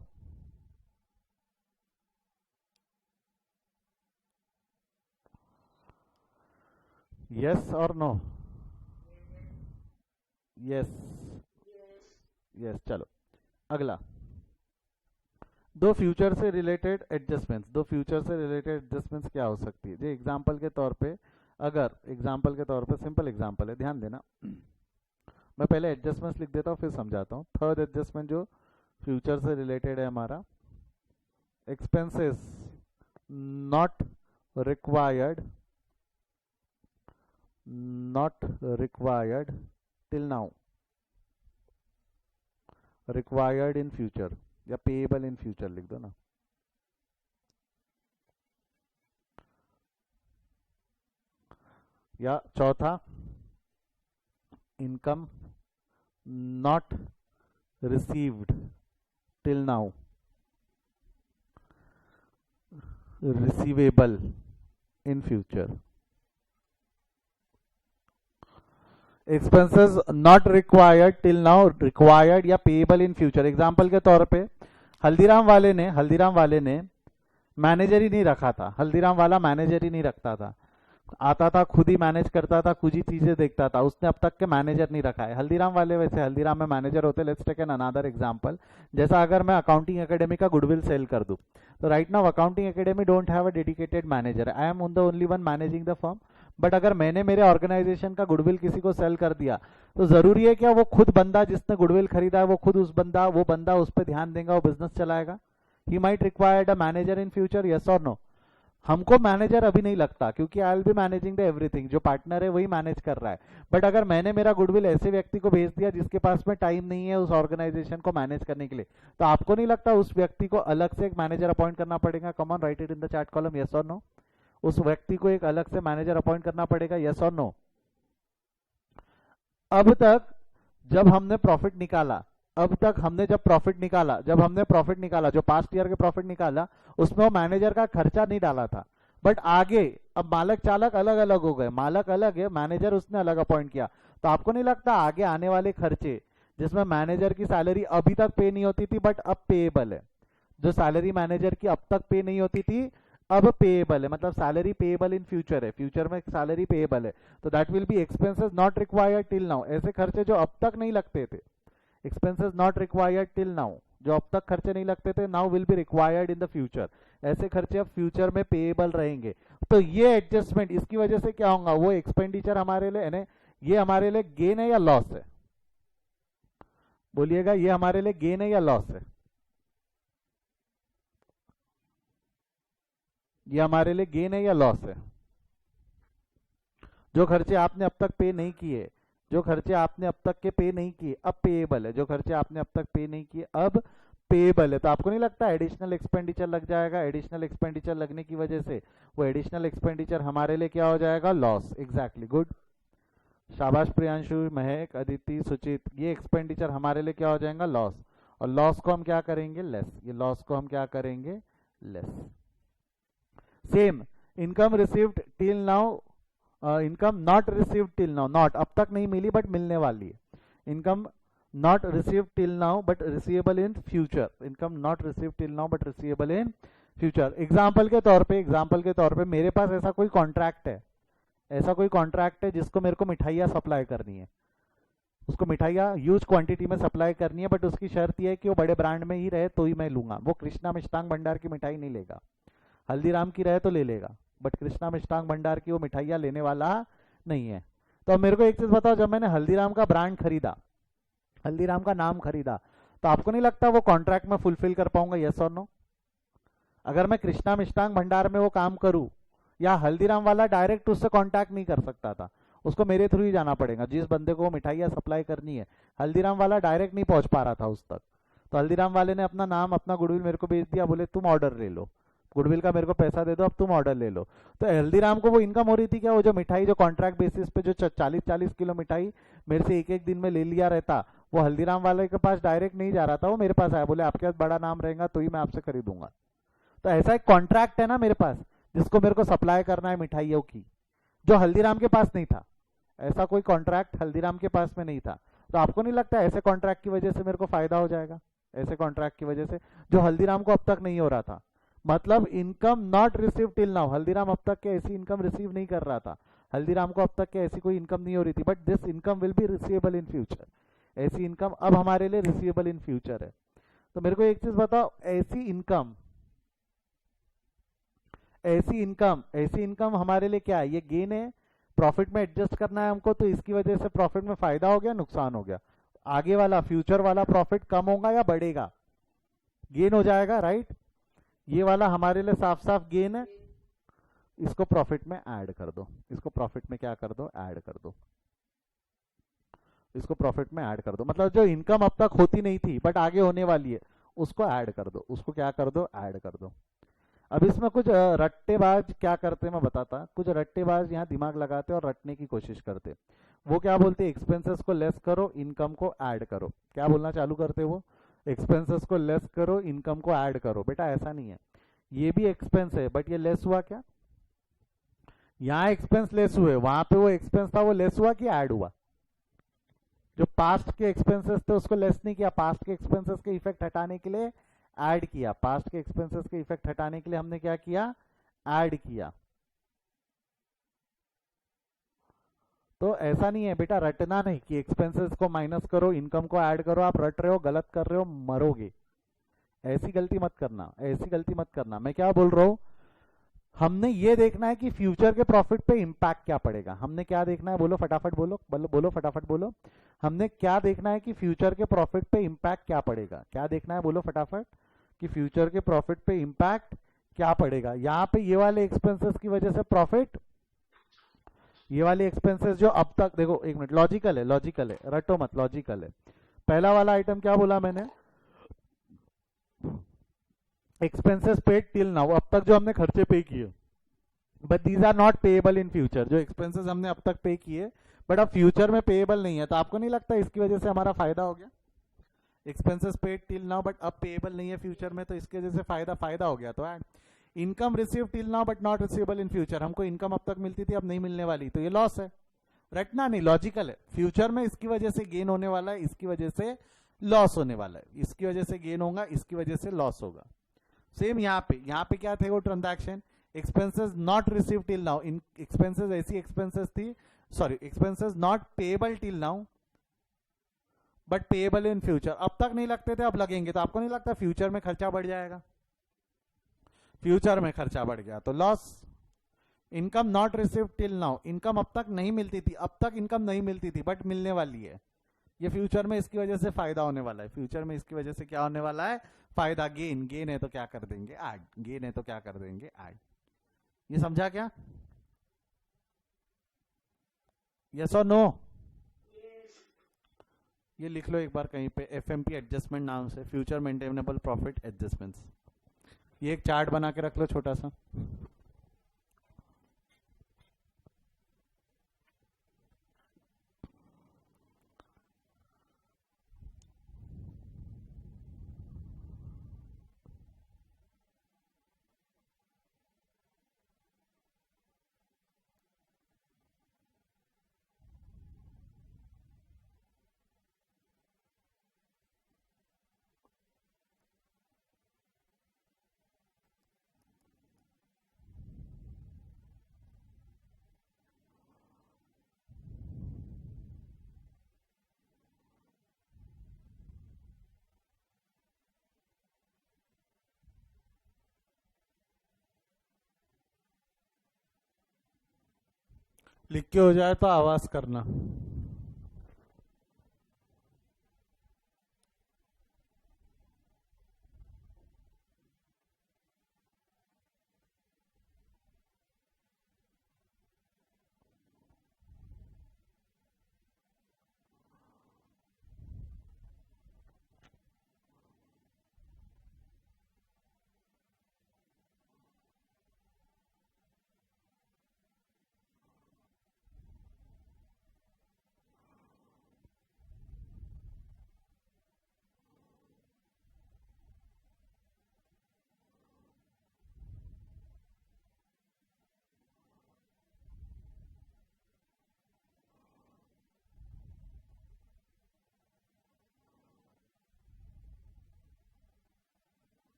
यस और नो? यस। यस। चलो अगला, दो फ्यूचर से रिलेटेड एडजस्टमेंट्स। दो फ्यूचर से रिलेटेड एडजस्टमेंट्स क्या हो सकती है? जो एग्जांपल के तौर पे, अगर एग्जांपल के तौर पे, सिंपल एग्जांपल है, ध्यान देना, मैं पहले एडजस्टमेंट्स लिख देता हूँ फिर समझाता हूँ। थर्ड एडजस्टमेंट जो फ्यूचर से रिलेटेड है हमारा, expenses not required, not required till now required in future या पेएबल इन फ्यूचर लिख दो ना। या चौथा, income not received till now, receivable in future. Expenses not required till now, required या पेएबल इन फ्यूचर। एग्जांपल के तौर पे हल्दीराम वाले ने मैनेजर ही नहीं रखा था। हल्दीराम वाला मैनेजर ही नहीं रखता था, आता था खुद ही मैनेज करता था, खुद ही चीजें देखता था, उसने अब तक के मैनेजर नहीं रखा है। हल्दीराम वाले वैसे हल्दीराम में मैनेजर होते। Let's take an another example. जैसा अगर मैं अकाउंटिंग एकेडमी का गुडविल सेल कर दूं, तो right now accounting academy don't have a dedicated manager, I am the only one managing the firm. But अगर मैंने मेरे ऑर्गेनाइजेशन का गुडविल किसी को सेल कर दिया, तो जरूरी है क्या वो खुद बंदा जिसने गुडविल खरीदा है वो खुद वो बंदा उस पर ध्यान देगा, वो बिजनेस चलाएगा? He might required a manager in future, yes और नो? हमको मैनेजर अभी नहीं लगता, क्योंकि I will be managing the everything. जो पार्टनर है वही मैनेज कर रहा है। बट अगर मैंने मेरा गुडविल ऐसे व्यक्ति को भेज दिया जिसके पास में टाइम नहीं है उस ऑर्गेनाइजेशन को मैनेज करने के लिए, तो आपको नहीं लगता उस व्यक्ति को अलग से एक मैनेजर अपॉइंट करना पड़ेगा? कम on, write it in the chat column, yes और नो? उस व्यक्ति को एक अलग से मैनेजर अपॉइंट करना पड़ेगा, यस और नो? अब तक जब हमने प्रॉफिट निकाला, जो पास्ट ईयर के प्रॉफिट निकाला, उसमें वो मैनेजर का खर्चा नहीं डाला था। बट आगे अब मालक चालक अलग अलग हो गए, मालक अलग है, मैनेजर उसने अलग अपॉइंट किया, तो आपको नहीं लगता आगे आने वाले खर्चे जिसमें मैनेजर की सैलरी अभी तक पे नहीं होती थी बट अब पेएबल है, जो सैलरी मैनेजर की अब तक पे नहीं होती थी अब पेएबल है, मतलब सैलरी पेएबल इन फ्यूचर है, फ्यूचर में सैलरी पेएबल है, तो that will be expenses not required till now. ऐसे खर्चे जो अब तक नहीं लगते थे, expenses not required till now, जो अब तक खर्चे नहीं लगते थे, now will be required in the future. ऐसे खर्चे अब फ्यूचर में पेएबल रहेंगे। तो ये एडजस्टमेंट, इसकी वजह से क्या होगा, वो एक्सपेंडिचर हमारे लिए यानी ये हमारे लिए गेन है या लॉस है? बोलिएगा, ये हमारे लिए गेन है या लॉस है? ये हमारे लिए गेन है या लॉस है? जो खर्चे आपने अब तक पे नहीं किए, जो खर्चे आपने अब तक के पे नहीं किए अब पेएबल है, जो खर्चे आपने अब तक पे नहीं किए अब पेएबल है, तो आपको नहीं लगता एडिशनल एक्सपेंडिचर लग जाएगा? एडिशनल एक्सपेंडिचर लगने की वजह से वो एडिशनल एक्सपेंडिचर हमारे लिए क्या हो जाएगा? लॉस। एग्जैक्टली, गुड, शाबाश प्रियांशु, महक, अदिति, सुचित, ये एक्सपेंडिचर हमारे लिए क्या हो जाएगा? लॉस। और लॉस को हम क्या करेंगे? लेस। ये लॉस को हम क्या करेंगे? Less. Same, income received till now, income not received till now, not अब तक नहीं मिली बट मिलने वाली है। Income not received till now but receivable in future, income not received till now but receivable in future. Example के तौर पे मेरे पास ऐसा कोई कॉन्ट्रैक्ट है, जिसको मेरे को मिठाइयाँ सप्लाई करनी है, उसको मिठाइयाँ ह्यूज क्वांटिटी में सप्लाई करनी है, बट उसकी शर्त यह है कि वो बड़े ब्रांड में ही रहे तो ही मैं लूंगा। वो कृष्णा मिष्टांग भंडार की मिठाई नहीं लेगा, हल्दीराम की रहे तो ले लेगा, बट कृष्णा मिष्टांग भंडार की वो मिठाइयाँ लेने वाला नहीं है। तो अब मेरे को एक चीज बताओ, जब मैंने हल्दीराम का ब्रांड खरीदा, हल्दीराम का नाम खरीदा, तो आपको नहीं लगता वो कॉन्ट्रैक्ट में फुलफिल कर पाऊंगा? यस और नो? अगर मैं कृष्णा मिष्टांग भंडार में वो काम करूं, या हल्दीराम वाला डायरेक्ट उससे कांटेक्ट नहीं कर सकता था, उसको मेरे थ्रू ही जाना पड़ेगा, जिस बंदे को मिठाइयाँ सप्लाई करनी है, हल्दीराम वाला डायरेक्ट नहीं पहुंच पा रहा था उस तक। तो हल्दीराम वाले ने अपना नाम, अपना गुडविल मेरे को भेज दिया, बोले तुम ऑर्डर ले लो, गुडविल का मेरे को पैसा दे दो, अब तुम ऑर्डर ले लो। तो हल्दीराम को वो इनकम हो रही थी क्या? वो जो मिठाई जो कॉन्ट्रैक्ट बेसिस पे जो 40-40 किलो मिठाई मेरे से एक एक दिन में ले लिया रहता, वो हल्दीराम वाले के पास डायरेक्ट नहीं जा रहा था, वो मेरे पास आया, बोले आपके पास बड़ा नाम रहेगा तो ही मैं आपसे खरीदूंगा। तो ऐसा एक कॉन्ट्रैक्ट है ना मेरे पास, जिसको मेरे को सप्लाई करना है मिठाइयों की, जो हल्दीराम के पास नहीं था। ऐसा कोई कॉन्ट्रैक्ट हल्दीराम के पास में नहीं था। तो आपको नहीं लगता ऐसे कॉन्ट्रैक्ट की वजह से मेरे को फायदा हो जाएगा? ऐसे कॉन्ट्रैक्ट की वजह से जो हल्दीराम को अब तक नहीं हो रहा था, मतलब income not receive till now, Haldiram अब तक के ऐसी इनकम रिसीव नहीं कर रहा था, हल्दीराम को अब तक के ऐसी कोई इनकम नहीं हो रही थी, but this income will be receivable in future. ऐसी इनकम अब हमारे लिए रिसीवेबल इन फ्यूचर है। तो मेरे को एक चीज बताओ, ऐसी इनकम हमारे लिए क्या है? ये गेन है, प्रॉफिट में एडजस्ट करना है हमको, तो इसकी वजह से प्रॉफिट में फायदा हो गया, नुकसान हो गया? आगे वाला फ्यूचर वाला प्रॉफिट कम होगा या बढ़ेगा? गेन हो जाएगा, राइट? ये वाला हमारे लिए साफ साफ गेन है, इसको प्रॉफिट में ऐड कर दो, इसको प्रॉफिट में क्या कर दो? ऐड कर दो। इसको प्रॉफिट में ऐड कर दो, मतलब जो इनकम अब तक होती नहीं थी बट आगे होने वाली है उसको ऐड कर दो, उसको क्या कर दो, ऐड कर दो। अब इसमें कुछ रट्टेबाज क्या करते हैं मैं बताता, कुछ रट्टेबाज यहाँ दिमाग लगाते और रटने की कोशिश करते। वो क्या बोलते, एक्सपेंसेस को लेस करो, इनकम को ऐड करो। क्या बोलना चालू करते वो, एक्सपेंसेस को लेस करो, इनकम को ऐड करो। बेटा ऐसा नहीं है, ये भी एक्सपेंस है बट ये लेस हुआ क्या, यहाँ एक्सपेंस लेस हुए, वहां पे वो एक्सपेंस था वो लेस हुआ कि ऐड हुआ। जो पास्ट के एक्सपेंसेस थे उसको लेस नहीं किया, पास्ट के एक्सपेंसेस के इफेक्ट हटाने के लिए ऐड किया, पास्ट के एक्सपेंसेस के इफेक्ट हटाने के लिए हमने क्या किया, ऐड किया। तो ऐसा नहीं है बेटा, रटना नहीं कि एक्सपेंसेस को माइनस करो, इनकम को ऐड करो। आप रट रहे हो, गलत कर रहे हो, मरोगे। ऐसी गलती मत करना, ऐसी गलती मत करना। मैं क्या बोल रहा हूं, हमने ये देखना है कि फ्यूचर के प्रॉफिट पे इंपैक्ट क्या पड़ेगा। हमने क्या देखना है, बोलो फटाफट, बोलो बोलो बोलो फटाफट बोलो। हमने क्या देखना है कि फ्यूचर के प्रॉफिट पे इंपैक्ट क्या पड़ेगा, क्या देखना है, बोलो फटाफट, कि फ्यूचर के प्रॉफिट पे इंपैक्ट क्या पड़ेगा। यहाँ पे ये वाले एक्सपेंसेस की वजह से प्रॉफिट, ये वाले एक्सपेंसेस जो अब तक, देखो एक मिनट, लॉजिकल है, लॉजिकल है, रटो मत, लॉजिकल है। पहला वाला आइटम क्या बोला मैंने, एक्सपेंसेस पेड टिल नाउ, अब तक जो हमने खर्चे पे किए, but these are not payable in future. जो एक्सपेंसेस हमने अब तक पे किए बट अब फ्यूचर में पेएबल नहीं है, तो आपको नहीं लगता इसकी वजह से हमारा फायदा हो गया। Expenses paid till now but अब पेएबल नहीं है फ्यूचर में, तो इसकी वजह से फायदा फायदा हो गया। तो add income receive till now but not receivable in future, हमको इनकम अब तक मिलती थी अब नहीं मिलने वाली, तो ये लॉस है। रटना नहीं, लॉजिकल है। फ्यूचर में इसकी वजह से गेन होने वाला है, इसकी वजह से लॉस होने वाला है, इसकी वजह से गेन होगा, इसकी वजह से लॉस होगा। सेम यहाँ पे क्या थे वो transaction, expenses not receive till now, in expenses ऐसी एक्सपेंसेस थी, sorry expenses not payable till now but payable in future, अब तक नहीं लगते थे अब लगेंगे, तो आपको नहीं लगता फ्यूचर में खर्चा बढ़ जाएगा, फ्यूचर में खर्चा बढ़ गया तो loss. Income not receive till now, income अब तक नहीं मिलती थी, अब तक इनकम नहीं मिलती थी बट मिलने वाली है, ये फ्यूचर में इसकी वजह से फायदा होने वाला है, फ्यूचर में इसकी वजह से क्या होने वाला है, फायदा, गेन, गेन है तो क्या कर देंगे, ऐड, गेन है तो क्या कर देंगे, ऐड। ये समझा क्या, यस और नो। ये लिख लो एक बार कहीं पे, एफएमपी एडजस्टमेंट नाम से, फ्यूचर मेंटेनेबल प्रॉफिट एडजस्टमेंट्स। ये एक चार्ट बना के रख लो छोटा सा। लिख के हो जाए तो आवाज करना।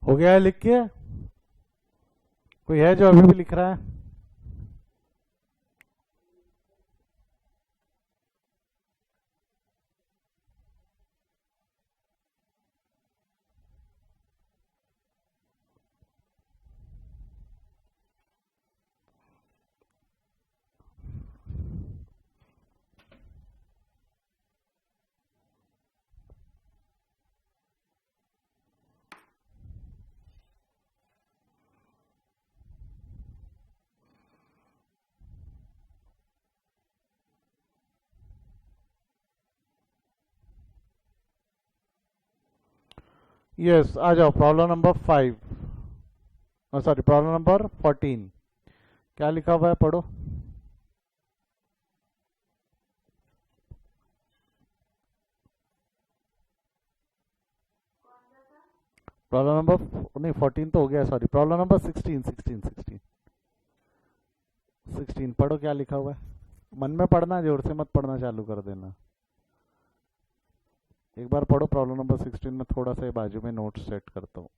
हो गया है लिख के? कोई है जो अभी भी लिख रहा है? यस, आ जाओ problem number 5, sorry problem number 14। क्या लिखा हुआ है, पढ़ो। प्रॉब्लम नंबर नहीं 14 तो हो गया, सॉरी प्रॉब्लम नंबर 16 पढ़ो क्या लिखा हुआ है। मन में पढ़ना, जोर से मत पढ़ना चालू कर देना। एक बार पढ़ो प्रॉब्लम नंबर 16 में, थोड़ा सा बाजू में नोट सेट करता हूँ।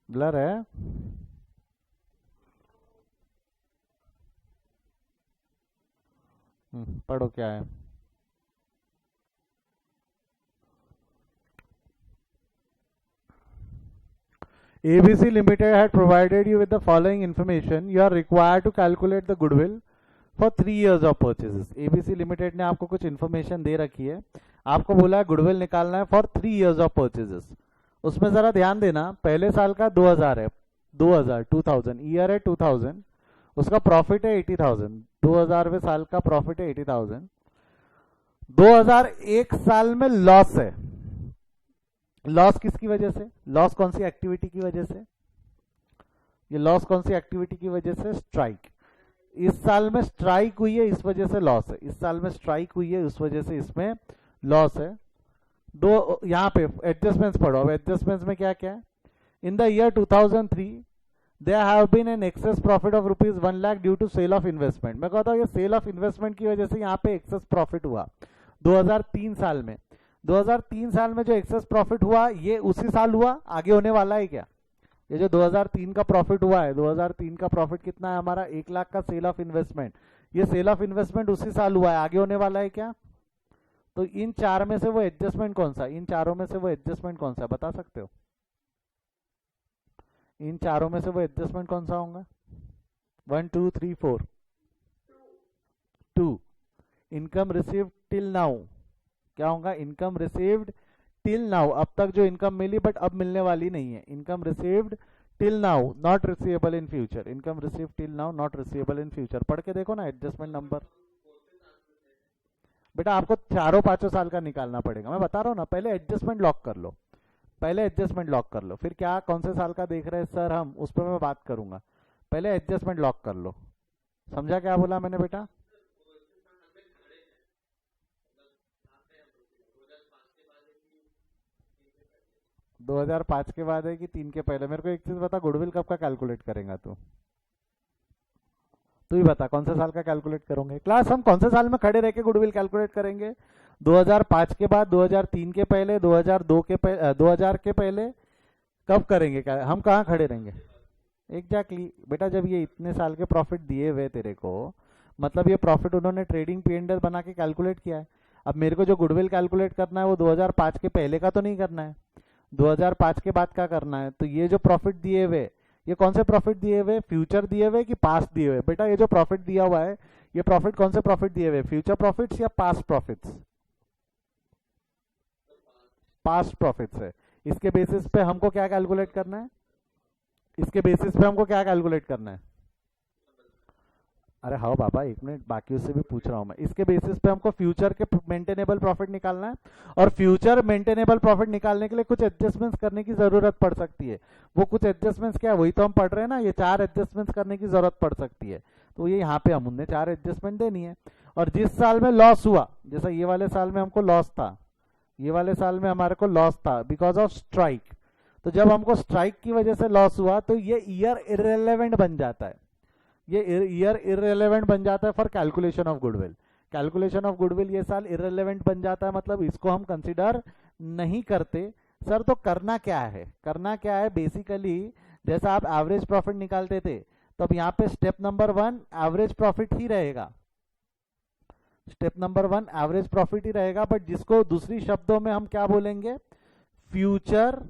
ब्लर है? पढ़ो क्या है। ABC Limited had provided you with the following information. You are required to calculate the goodwill for 3 years of purchases. ABC Limited ने आपको कुछ information दे रखी है, आपको बोला है गुडविल निकालना है for 3 years of purchases। उसमें जरा ध्यान देना, पहले साल का 2000 है, 2000 ईयर है 2000, उसका प्रॉफिट है 80,000, 2000वें साल का प्रॉफिट है 80,000। 2001 साल में लॉस है। लॉस किसकी वजह से? लॉस कौन सी एक्टिविटी की वजह से? ये लॉस कौन सी एक्टिविटी की वजह से? स्ट्राइक। इस साल में स्ट्राइक हुई है, इस वजह से लॉस है। इस साल में स्ट्राइक हुई है, उस वजह से इसमें लॉस है। दो यहाँ पे एडजस्टमेंट्स पढ़ो। अब एडजस्टमेंट्स में क्या क्या है? In the year 2003 there have been an excess profit of rupees 1 lakh due to sale of investment। मैं कहता हूँ ये सेल ऑफ इन्वेस्टमेंट की वजह से यहाँ पे एक्सेस प्रॉफिट हुआ 2003 साल में। 2003 साल में जो एक्सेस प्रॉफिट हुआ ये उसी साल हुआ, आगे होने वाला है क्या? ये जो 2003 का प्रॉफिट हुआ है, 2003 का प्रॉफिट कितना है हमारा? 1 लाख का सेल ऑफ इन्वेस्टमेंट। ये सेल ऑफ इन्वेस्टमेंट उसी साल हुआ है, आगे होने वाला है क्या? तो इन चार में से वो एडजस्टमेंट कौन सा? इन चारों में से वो एडजस्टमेंट कौन सा बता सकते हो? इन चारों में से वो एडजस्टमेंट कौन सा होगा? 1 2 3 4 2। इनकम रिसीव्ड टिल नाउ क्या होगा? इनकम रिसीव्ड टिल नाउ, अब तक जो इनकम मिली बट अब मिलने वाली नहीं है। Income received till now not receivable in future. Income received till now not receivable in future. पढ़ के देखो ना एडजस्टमेंट नंबर। बेटा आपको चारों पांचों साल का निकालना पड़ेगा, मैं बता रहा हूँ ना। पहले एडजस्टमेंट लॉक कर लो, पहले एडजस्टमेंट लॉक कर लो, फिर क्या कौन से साल का देख रहे हैं सर हम, उस पर मैं बात करूंगा। पहले एडजस्टमेंट लॉक कर लो। समझा क्या बोला मैंने बेटा? 2005 के बाद है कि 3 के पहले? मेरे को एक चीज बता, गुडविल कब का कैलकुलेट करेगा तू? तू ही बता कौन से साल का कैलकुलेट करोगे? क्लास हम कौन से साल में खड़े रह के गुडविल कैलकुलेट करेंगे? 2005 के बाद, 2003 के पहले, 2002 के पहले, 2000 के पहले? कब करेंगे? हम कहाँ खड़े रहेंगे? एग्जैक्टली बेटा, जब ये इतने साल के प्रॉफिट दिए हुए तेरे को, मतलब ये प्रॉफिट उन्होंने ट्रेडिंग P&L बना के कैलकुलेट किया है। अब मेरे को जो गुडविल कैलकुलेट करना है वो 2005 के पहले का तो नहीं करना है, 2005 के बाद का करना है। तो ये जो प्रॉफिट दिए हुए, ये कौन से प्रॉफिट दिए हुए? फ्यूचर दिए हुए कि पास्ट दिए हुए? बेटा ये जो प्रॉफिट दिया हुआ है, ये प्रॉफिट कौन से प्रॉफिट दिए हुए? फ्यूचर प्रॉफिट्स या पास्ट प्रॉफिट्स? पास्ट प्रॉफिट्स है। इसके बेसिस पे हमको क्या कैलकुलेट करना है? इसके बेसिस पे हमको क्या कैलकुलेट करना है? अरे हाँ बाबा, एक मिनट, बाकी उससे भी पूछ रहा हूँ मैं। इसके बेसिस पे हमको फ्यूचर के मेंटेनेबल प्रॉफिट निकालना है, और फ्यूचर मेंटेनेबल प्रॉफिट निकालने के लिए कुछ एडजस्टमेंट्स करने की जरूरत पड़ सकती है। वो कुछ एडजस्टमेंट्स क्या है, वही तो हम पढ़ रहे हैं ना। ये 4 एडजस्टमेंट्स करने की जरूरत पड़ सकती है, तो ये यहाँ पे हम उन्हें 4 एडजस्टमेंट देनी है। और जिस साल में लॉस हुआ, जैसा ये वाले साल में हमको लॉस था, ये वाले साल में हमारे को लॉस था बिकॉज ऑफ स्ट्राइक। तो जब हमको स्ट्राइक की वजह से लॉस हुआ तो ये ईयर इररिलेवेंट बन जाता है। ये ईयर इररिलेवेंट बन जाता है for calculation of goodwill. Calculation of goodwill ये साल इररिलेवेंट बन जाता है, मतलब इसको हम कंसिडर नहीं करते। सर तो करना क्या है, करना क्या है बेसिकली, जैसा आप एवरेज प्रॉफिट निकालते थे तो अब यहाँ पे स्टेप नंबर 1 एवरेज प्रॉफिट ही रहेगा, स्टेप नंबर 1 एवरेज प्रॉफिट ही रहेगा, बट जिसको दूसरी शब्दों में हम क्या बोलेंगे, फ्यूचर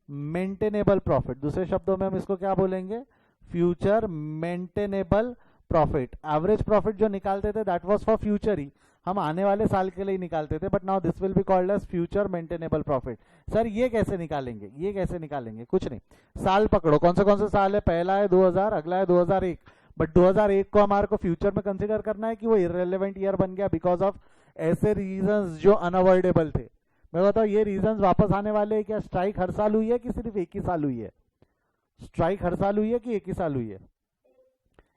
मेंटेनेबल प्रॉफिट। दूसरे शब्दों में हम इसको क्या बोलेंगे, future maintainable profit. Average profit जो निकालते थे दैट वाज फॉर फ्यूचर ही, हम आने वाले साल के लिए ही निकालते थे, but now this will be called as future maintainable profit. Sir ये कैसे निकालेंगे, ये कैसे निकालेंगे, कुछ नहीं, साल पकड़ो, कौन से साल है, पहला है 2000, अगला है 2001, बट 2001 को हमारे को फ्यूचर में कंसीडर करना है कि वो इररिलेवेंट ईयर बन गया बिकॉज ऑफ ऐसे रीजंस जो अनअवॉइडेबल थे। मैं बताऊं ये रीजंस वापस आने वाले हैं क्या, स्ट्राइक हर साल हुई है कि सिर्फ एक ही साल हुई है, स्ट्राइक हर साल हुई है कि एक ही साल हुई है,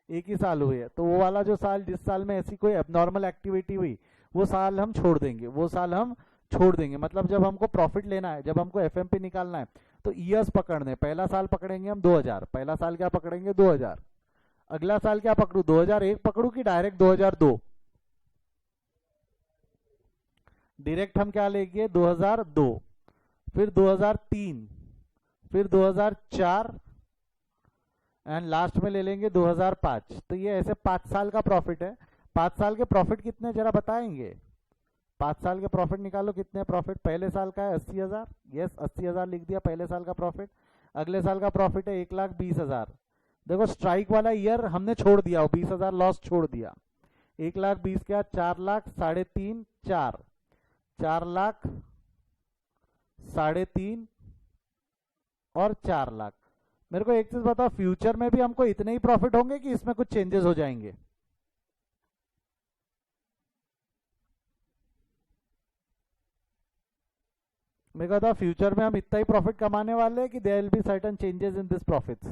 एक ही साल हुई है, तो वो वाला जो साल, जिस साल में ऐसी कोई एबनॉर्मल एक्टिविटी हुई वो साल हम छोड़ देंगे, वो साल हम छोड़ देंगे। मतलब जब हमको प्रॉफिट लेना है, जब हमको एफएमपी निकालना है तो ईयर्स पकड़ने, पहला साल पकड़ेंगे हम 2000, पहला साल क्या पकड़ेंगे 2000, अगला साल क्या पकड़ू 2001 पकड़ू कि डायरेक्ट 2002, डायरेक्ट हम क्या लेंगे 2002, फिर 2003, फिर 2004 एंड लास्ट में ले लेंगे 2005। तो ये ऐसे 5 साल का प्रॉफिट है। 5 साल के प्रॉफिट कितने जरा बताएंगे, 5 साल के प्रॉफिट निकालो कितने प्रॉफिट, पहले साल का है 80,000, यस 80,000 लिख दिया पहले साल का प्रॉफिट, अगले साल का प्रॉफिट है 1,20,000। देखो स्ट्राइक वाला ईयर हमने छोड़ दिया, 20,000 लॉस छोड़ दिया, 1,20,000 क्या 4 लाख 3.5 4 लाख 3.5 और 4 लाख। मेरे को एक चीज बताओ, फ्यूचर में भी हमको इतने ही प्रॉफिट होंगे कि इसमें कुछ चेंजेस हो जाएंगे? मेरे को बताओ फ्यूचर में हम इतना ही प्रॉफिट कमाने वाले हैं कि there will be certain changes in this profits?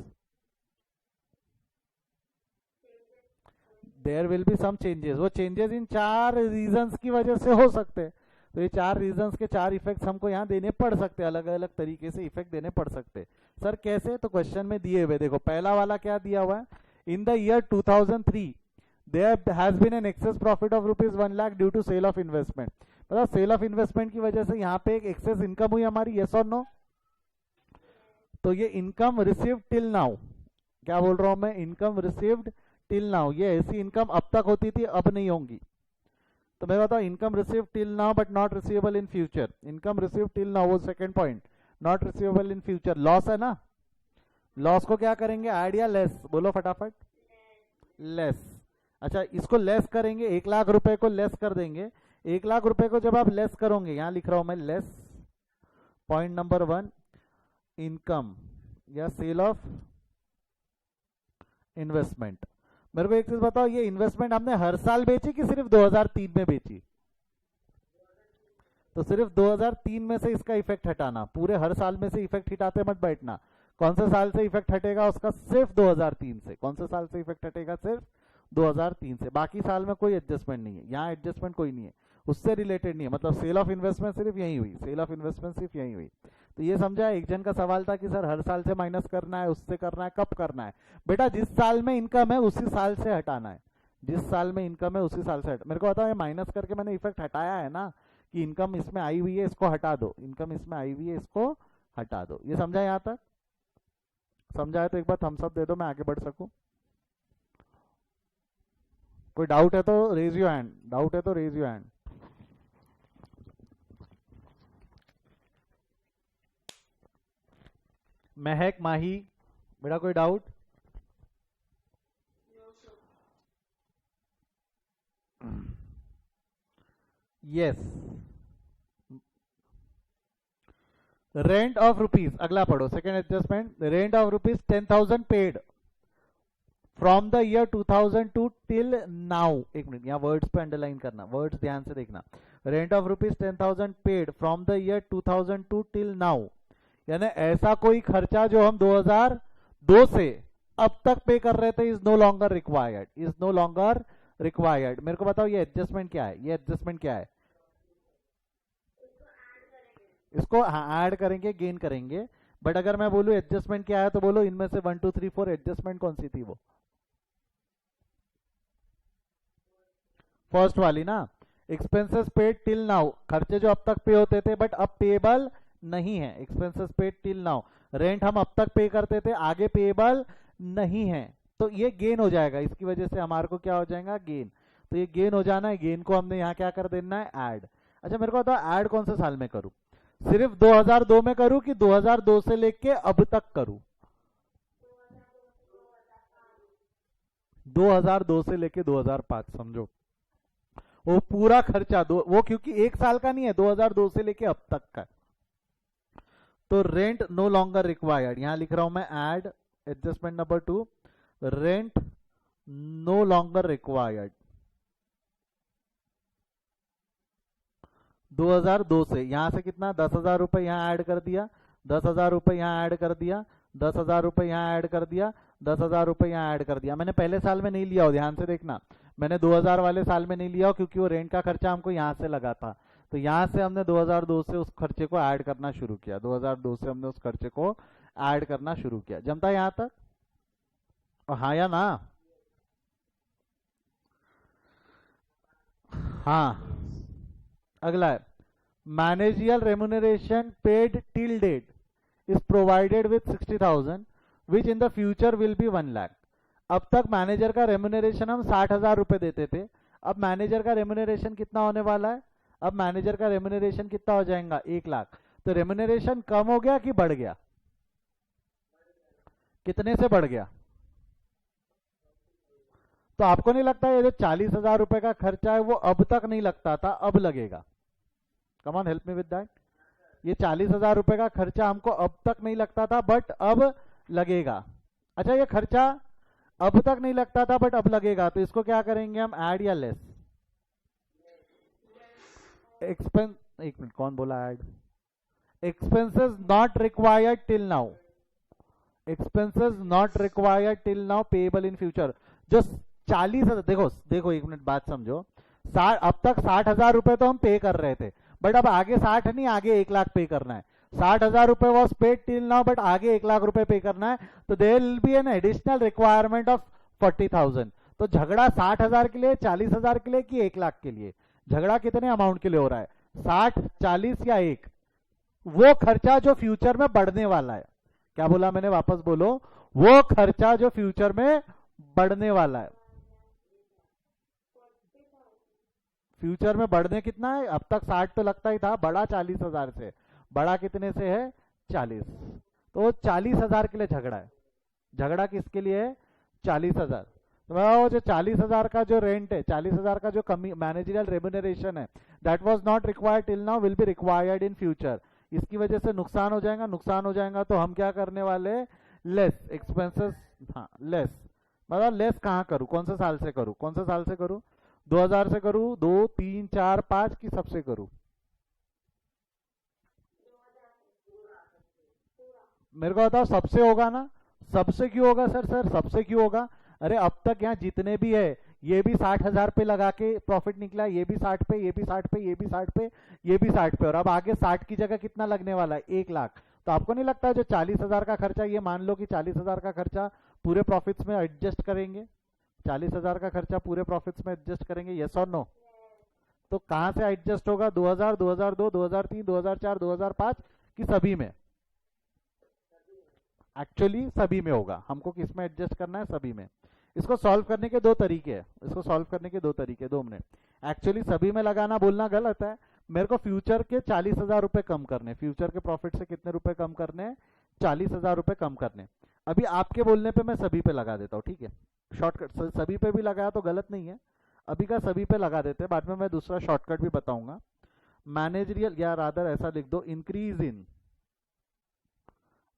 There will be some changes. वो चेंजेस इन 4 रीजंस की वजह से हो सकते हैं। तो ये 4 रीजंस के 4 इफेक्ट्स हमको यहाँ देने पड़ सकते हैं, अलग अलग तरीके से इफेक्ट देने पड़ सकते हैं। सर कैसे, तो क्वेश्चन में दिए हुए देखो, पहला वाला क्या दिया हुआ है, in the year 2003 there has been an excess profit of ₹1 lakh due to sale of investment. मतलब सेल ऑफ इन्वेस्टमेंट की वजह से यहाँ पे एक एक्सेस इनकम हुई हमारी, यस और नो? तो ये इनकम रिसीव्ड टिल नाउ, क्या बोल रहा हूं मैं, इनकम रिसीव्ड टिल नाउ, ये ऐसी इनकम अब तक होती थी अब नहीं होंगी। तो मैं बताऊं income receive till now but not receivable in future, income receive till now वो second point, not receivable in future, loss है ना, लॉस को क्या करेंगे ऐड या लेस, बोलो फटाफट, लेस। अच्छा इसको लेस करेंगे, 1 लाख रुपए को लेस कर देंगे, 1 लाख रुपए को जब आप लेस करोगे, यहां लिख रहा हूं मैं लेस, पॉइंट नंबर 1 इनकम या सेल ऑफ इन्वेस्टमेंट। मेरे को एक चीज बताओ, ये इन्वेस्टमेंट हमने हर साल बेची कि सिर्फ 2003 में बेची? तो सिर्फ 2003 में से इसका इफेक्ट हटाना, पूरे हर साल में से इफेक्ट हटाते मत बैठना। कौन से साल से इफेक्ट हटेगा उसका, सिर्फ 2003 से। कौन से साल से इफेक्ट हटेगा, सिर्फ 2003 से, बाकी साल में कोई एडजस्टमेंट नहीं है, यहाँ एडजस्टमेंट कोई नहीं है, उससे रिलेटेड नहीं है। मतलब सेल ऑफ इन्वेस्टमेंट सिर्फ यही हुई, सेल ऑफ इन्वेस्टमेंट सिर्फ यही हुई। तो ये समझा, एक जन का सवाल था कि सर हर साल से माइनस करना है, उससे करना है, कब करना है? बेटा जिस साल में इनकम है उसी साल से हटाना है, जिस साल में इनकम है उसी साल से मेरे को बताओ, ये माइनस करके मैंने इफेक्ट हटाया है ना, कि इनकम इसमें आई हुई है इसको हटा दो, इनकम इसमें आई हुई है इसको हटा दो। ये समझा यहाँ तक? समझा है तो एक बार थम्स अप दे दो, मैं आगे बढ़ सकूं। कोई डाउट है तो रेज योर हैंड, डाउट है तो रेज योर हैंड। महक माही, बेटा कोई doubt? Yes. Rent of rupees, अगला पढ़ो, second adjustment, rent of rupees 10,000 paid from the year 2002 till now. एक मिनट, यहाँ वर्ड्स पे अंडरलाइन करना, वर्ड्स ध्यान से देखना। Rent of rupees 10,000 paid from the year 2002 till now, यानी ऐसा कोई खर्चा जो हम 2002 से अब तक पे कर रहे थे, is no longer required, is no longer required. मेरे को बताओ ये एडजस्टमेंट क्या है, ये एडजस्टमेंट क्या है? इसको ऐड करेंगे, गेन करेंगे। बट अगर मैं बोलूं एडजस्टमेंट क्या है तो बोलो इनमें से 1 2 3 4 एडजस्टमेंट कौन सी थी वो? फर्स्ट वाली ना, एक्सपेंसेस पेड टिल नाउ, खर्चे जो अब तक पे होते थे बट अब पेबल नहीं है, expenses paid till now, rent हम अब तक पे करते थे आगे पेबल नहीं है, तो ये गेन हो जाएगा, इसकी वजह से हमारे को क्या हो जाएगा, गेन। तो ये गेन हो जाना है, गेन को हमने यहाँ क्या कर देना है, ऐड। अच्छा मेरे को बताओ ऐड कौन से साल में करूं, सिर्फ 2002 में करूं कि 2002 से लेके अब तक करूं? 2002 से लेके 2005 समझो, वो पूरा खर्चा वो क्योंकि एक साल का नहीं है, 2002 से लेके अब तक का। तो रेंट नो लॉन्गर रिक्वायर्ड, यहां लिख रहा हूं मैं add adjustment number 2, rent no longer required 2002 से, यहां से कितना 10,000 रुपए यहां ऐड कर दिया, 10,000 रुपए यहां ऐड कर दिया, 10,000 रुपए यहां ऐड कर दिया, 10,000 रुपए यहां ऐड कर दिया। मैंने पहले साल में नहीं लिया हो, ध्यान से देखना, मैंने 2000 वाले साल में नहीं लिया हो क्योंकि वो रेंट का खर्चा हमको यहां से लगा था, तो यहां से हमने 2002 से उस खर्चे को ऐड करना शुरू किया, 2002 से हमने उस खर्चे को ऐड करना शुरू किया। जमता यहां तक? और हाँ या ना? हाँ। अगला है managerial remuneration paid till date is provided with 60,000 which in the future will be 1 lakh. अब तक मैनेजर का रेम्यूनरेशन हम 60,000 रुपए देते थे, अब मैनेजर का रेम्यूनरेशन कितना होने वाला है, अब मैनेजर का रेम्यूनरेशन कितना हो जाएगा, 1 लाख। तो रेम्यूनरेशन कम हो गया कि बढ़ गया, कितने से बढ़ गया? तो आपको नहीं लगता ये जो 40,000 रुपए का खर्चा है वो अब तक नहीं लगता था, अब लगेगा? Come on help me with that. ये 40,000 रुपए का खर्चा हमको अब तक नहीं लगता था बट अब लगेगा। अच्छा ये खर्चा अब तक नहीं लगता था बट अब लगेगा, तो इसको क्या करेंगे हम, ऐड या लेस? एक्सपेंस, एक मिनट कौन बोला add? Expenses not required till now, expenses not required till now payable in future. जो 40,000, देखो एक मिनट बात समझो, अब तक 60,000 रुपए तो हम पे कर रहे थे बट अब आगे 60 नहीं, आगे 1 लाख पे करना है। 60,000 रुपए was paid till now but आगे 1 लाख रुपए पे करना है, तो there will be an additional requirement of 40,000। तो झगड़ा 60,000 के लिए, 40,000 के लिए कि 1 लाख के लिए? झगड़ा कितने अमाउंट के लिए हो रहा है, 60, 40 या 1? वो खर्चा जो फ्यूचर में बढ़ने वाला है, क्या बोला मैंने, वापस बोलो, वो खर्चा जो फ्यूचर में बढ़ने वाला है। फ्यूचर में बढ़ने कितना है, अब तक 60 तो लगता ही था, बड़ा 40,000 से, बड़ा कितने से है, 40। तो 40,000 के लिए झगड़ा है, झगड़ा किसके लिए है, 40,000। तो वो जो 40,000 का जो रेंट है, 40,000 का जो कमी मैनेजरियल रेम्यूनरेशन है, that was not required till now will be required in future. इसकी वजह से नुकसान हो जाएगा, नुकसान हो जाएगा तो हम क्या करने वाले, लेस एक्सपेंसेस, हाँ लेस। मतलब लेस कहाँ करूँ, कौन से साल से करूँ, कौन से साल से करूँ, 2000 से करूँ, 2, 3, 4, 5 की सबसे करूँ? मेरे को बताओ सबसे होगा ना, सबसे क्यों होगा सर सबसे क्यों होगा? अरे अब तक यहाँ जितने भी है ये भी 60,000 पे लगा के प्रॉफिट निकला, ये भी 60 पे, ये भी 60 पे, ये भी 60 पे, ये भी 60 पे, और अब आगे 60 की जगह कितना लगने वाला है, 1 लाख। तो आपको नहीं लगता जो 40,000 का खर्चा, ये मान लो कि 40,000 का खर्चा पूरे प्रॉफिट्स में एडजस्ट करेंगे, 40,000 का खर्चा पूरे प्रॉफिट्स में एडजस्ट करेंगे, यस और नो? तो कहां से एडजस्ट होगा, 2000, 2002, 2003, 2004, 2005 की सभी में? एक्चुअली सभी में होगा, हमको किस में एडजस्ट करना है, सभी में। इसको सॉल्व करने के 2 तरीके हैं, इसको सॉल्व करने के 2 तरीके, 2 मिनट। एक्चुअली सभी में लगाना बोलना गलत है, मेरे को फ्यूचर के 40,000 रुपए कम करने, फ्यूचर के प्रॉफिट से कितने रुपए कम करने, 40,000 रुपए कम करने। अभी आपके बोलने पे मैं सभी पे लगा देता हूँ, ठीक है, शॉर्टकट सभी पे भी लगाया तो गलत नहीं है, अभी का सभी पे लगा देते हैं, बाद में मैं दूसरा शॉर्टकट भी बताऊंगा। मैनेजरियल, या रादर ऐसा लिख दो, increase in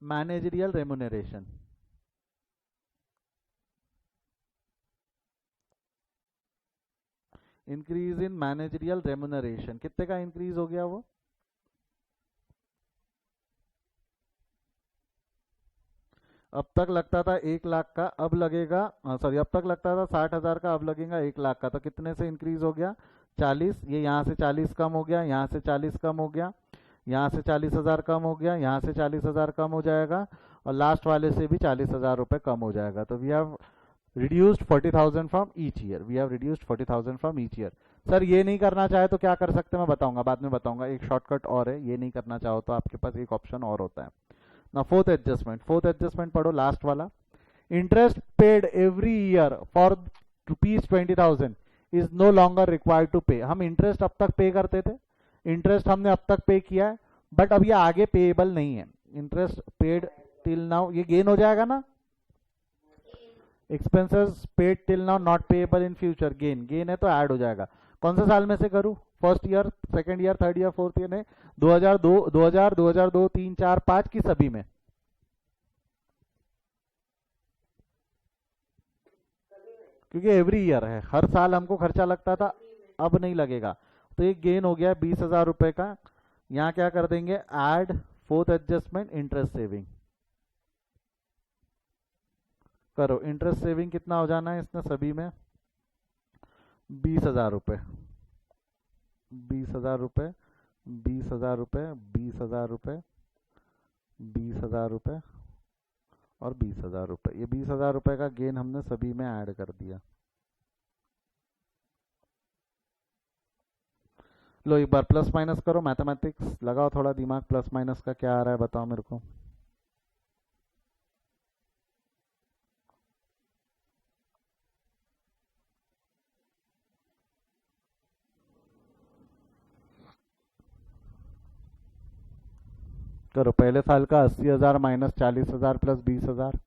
managerial remuneration, increase in managerial remuneration, कितने का इंक्रीज हो गया वो, अब तक लगता था 1 लाख का, अब लगेगा, सॉरी अब तक लगता था 60,000 का, अब लगेगा 1 लाख का। तो कितने से इंक्रीज हो गया, 40। ये यहाँ से 40 कम हो गया, यहाँ से 40 कम हो गया, यहाँ से 40,000 कम हो गया, यहाँ से 40,000 कम हो जाएगा, और लास्ट वाले से भी 40,000 रुपए कम हो जाएगा। तो we have reduced 40,000 from each year. We have reduced 40,000 from each year. Sir ये नहीं करना चाहे तो क्या कर सकते हैं, मैं बताऊंगा, बाद में बताऊंगा. एक शॉर्टकट और है, ये नहीं करना चाहो तो आपके पास एक ऑप्शन और होता है ना. फोर्थ एडजस्टमेंट पढ़ो, लास्ट वाला. Interest paid every year for ₹20,000 is no longer required to pay. हम इंटरेस्ट अब तक पे करते थे, इंटरेस्ट हमने अब तक पे किया है, बट अब ये आगे पेएबल नहीं है. इंटरेस्ट पेड टिल नाउ, ये गेन हो जाएगा ना. Expenses paid till now not payable in future, gain है तो ऐड हो जाएगा. कौन से साल में से करूं, first year, second year, third year, fourth year? ने 2002, 2002, 3, 4, 5 की सभी में. क्योंकि एवरी ईयर है, हर साल हमको खर्चा लगता था, अब नहीं लगेगा. तो ये गेन हो गया 20,000 रुपए का. यहाँ क्या कर देंगे, add fourth adjustment interest saving. करो, इंटरेस्ट सेविंग कितना हो जाना है इसमें सभी में, 20,000 रुपये, 20,000 रुपये, 20,000 रुपये, 20,000 रुपये, 20,000 रुपये और 20,000 रुपये. ये 20,000 रुपये का गेन हमने सभी में ऐड कर दिया. लो एक बार प्लस माइनस करो, मैथमेटिक्स लगाओ थोड़ा दिमाग, प्लस माइनस का क्या आ रहा है बताओ मेरे को. करो, पहले साल का 80,000 माइनस 40,000 प्लस 20,000,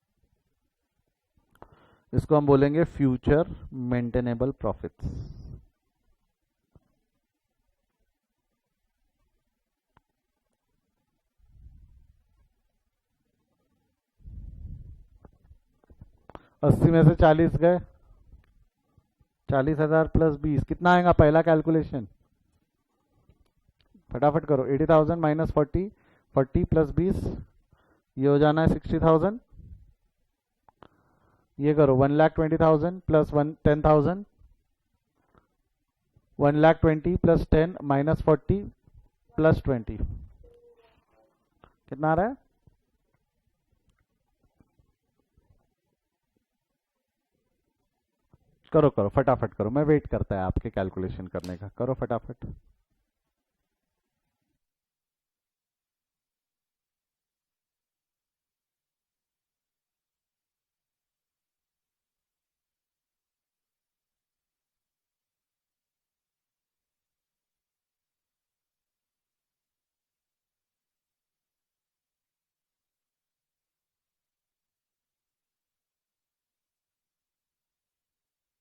इसको हम बोलेंगे फ्यूचर मेंटेनेबल प्रॉफिट्स. अस्सी में से 40 गए, 40,000 प्लस 20 कितना आएगा, पहला कैलकुलेशन फटाफट करो. 80,000 माइनस 40, 40 प्लस 20, ये हो जाना है 60,000. ये करो 1,20,000 प्लस 10,000, 1,20,000 प्लस 10 माइनस 40 प्लस 20, कितना आ रहा है. करो करो फटाफट करो, मैं वेट करता है आपके कैलकुलेशन करने का. करो फटाफट.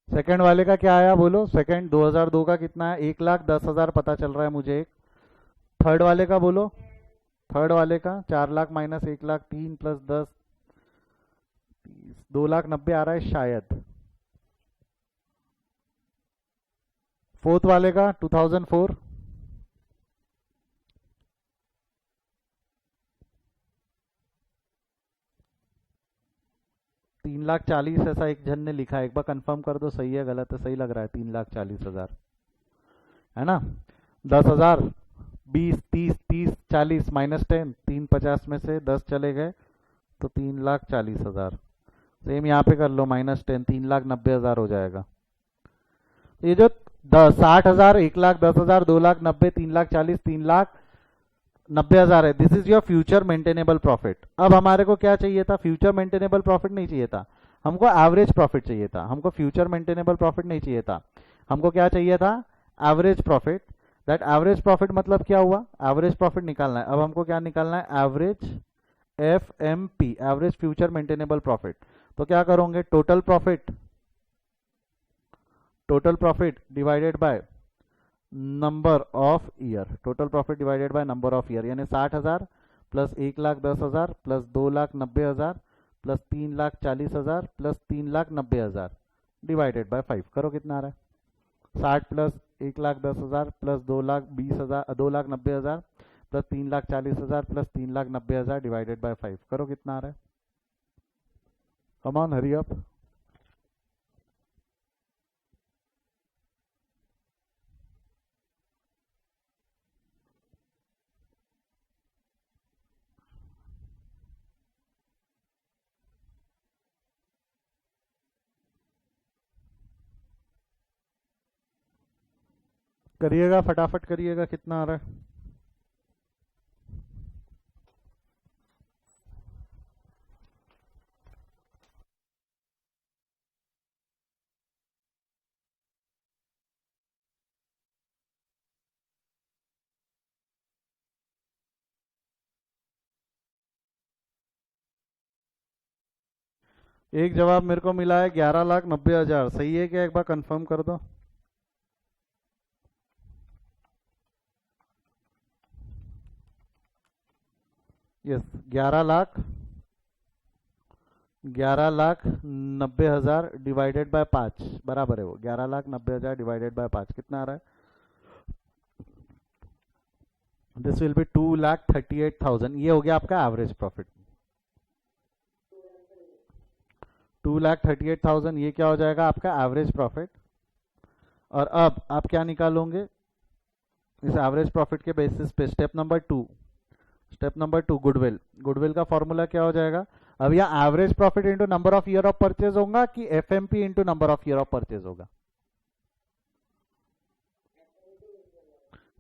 सेकंड वाले का क्या आया बोलो, सेकंड 2002 का कितना है, 1,10,000 पता चल रहा है मुझे. एक थर्ड वाले का बोलो, थर्ड वाले का 4 लाख माइनस 1,00,000, 3 प्लस 10, 2,90,000 आ रहा है शायद. फोर्थ वाले का 2004, 3,40,000 ऐसा एक जन ने लिखा है, एक बार कंफर्म कर दो सही है गलत है. सही लग रहा है 3,40,000 है ना. 10,000, 20, 30, 30, 40 माइनस 10, 350 में से 10 चले गए तो 3,40,000. सेम यहाँ पे कर लो, माइनस 10, 3,90,000 हो जाएगा. ये जो 60,000, 1,10,000, 2,90,000, 3,40,000, 3,90,000 है, this is your future maintainable profit. अब हमारे को क्या चाहिए था, फ्यूचर मेंटेनेबल प्रॉफिट नहीं चाहिए था हमको, एवरेज प्रॉफिट चाहिए था हमको. फ्यूचर मेंटेनेबल प्रॉफिट नहीं चाहिए था हमको, क्या चाहिए था, average profit. That average profit मतलब क्या हुआ, एवरेज प्रॉफिट निकालना है. अब हमको क्या निकालना है, average FMP, average future maintainable profit. तो क्या करोगे, total profit divided by number of year, total profit divided by number of year. यानी 60,000 plus 1,10,000 plus 2,90,000 plus 3,40,000 plus 3,90,000 divided by 5. करो कितना आ रहा है, 60 plus 1,10,000 plus 2,20,000, 2,90,000 plus 3,40,000 plus 3,90,000 divided by 5. करो कितना आ रहा है, कम ऑन हरी अप. करिएगा, फटाफट करिएगा, कितना आ रहा है? एक जवाब मेरे को मिला है 11,90,000, सही है क्या? एक बार कंफर्म कर दो। यस, 11,90,000 डिवाइडेड बाय 5 बराबर है वो 11,90,000 डिवाइडेड बाय 5 कितना आ रहा है? This will B 2,38,000। ये हो गया आपका एवरेज प्रॉफिट। 2,38,000 ये क्या हो जाएगा? आपका एवरेज प्रॉफिट। और अब आप क्या निकालोगे इस एवरेज प्रॉफिट के बेसिस पे? Step number two goodwill. Goodwill का फॉर्मूला क्या हो जाएगा? अब यहाँ average profit into number of year of purchase होगा कि FMP into number of year of purchase होगा?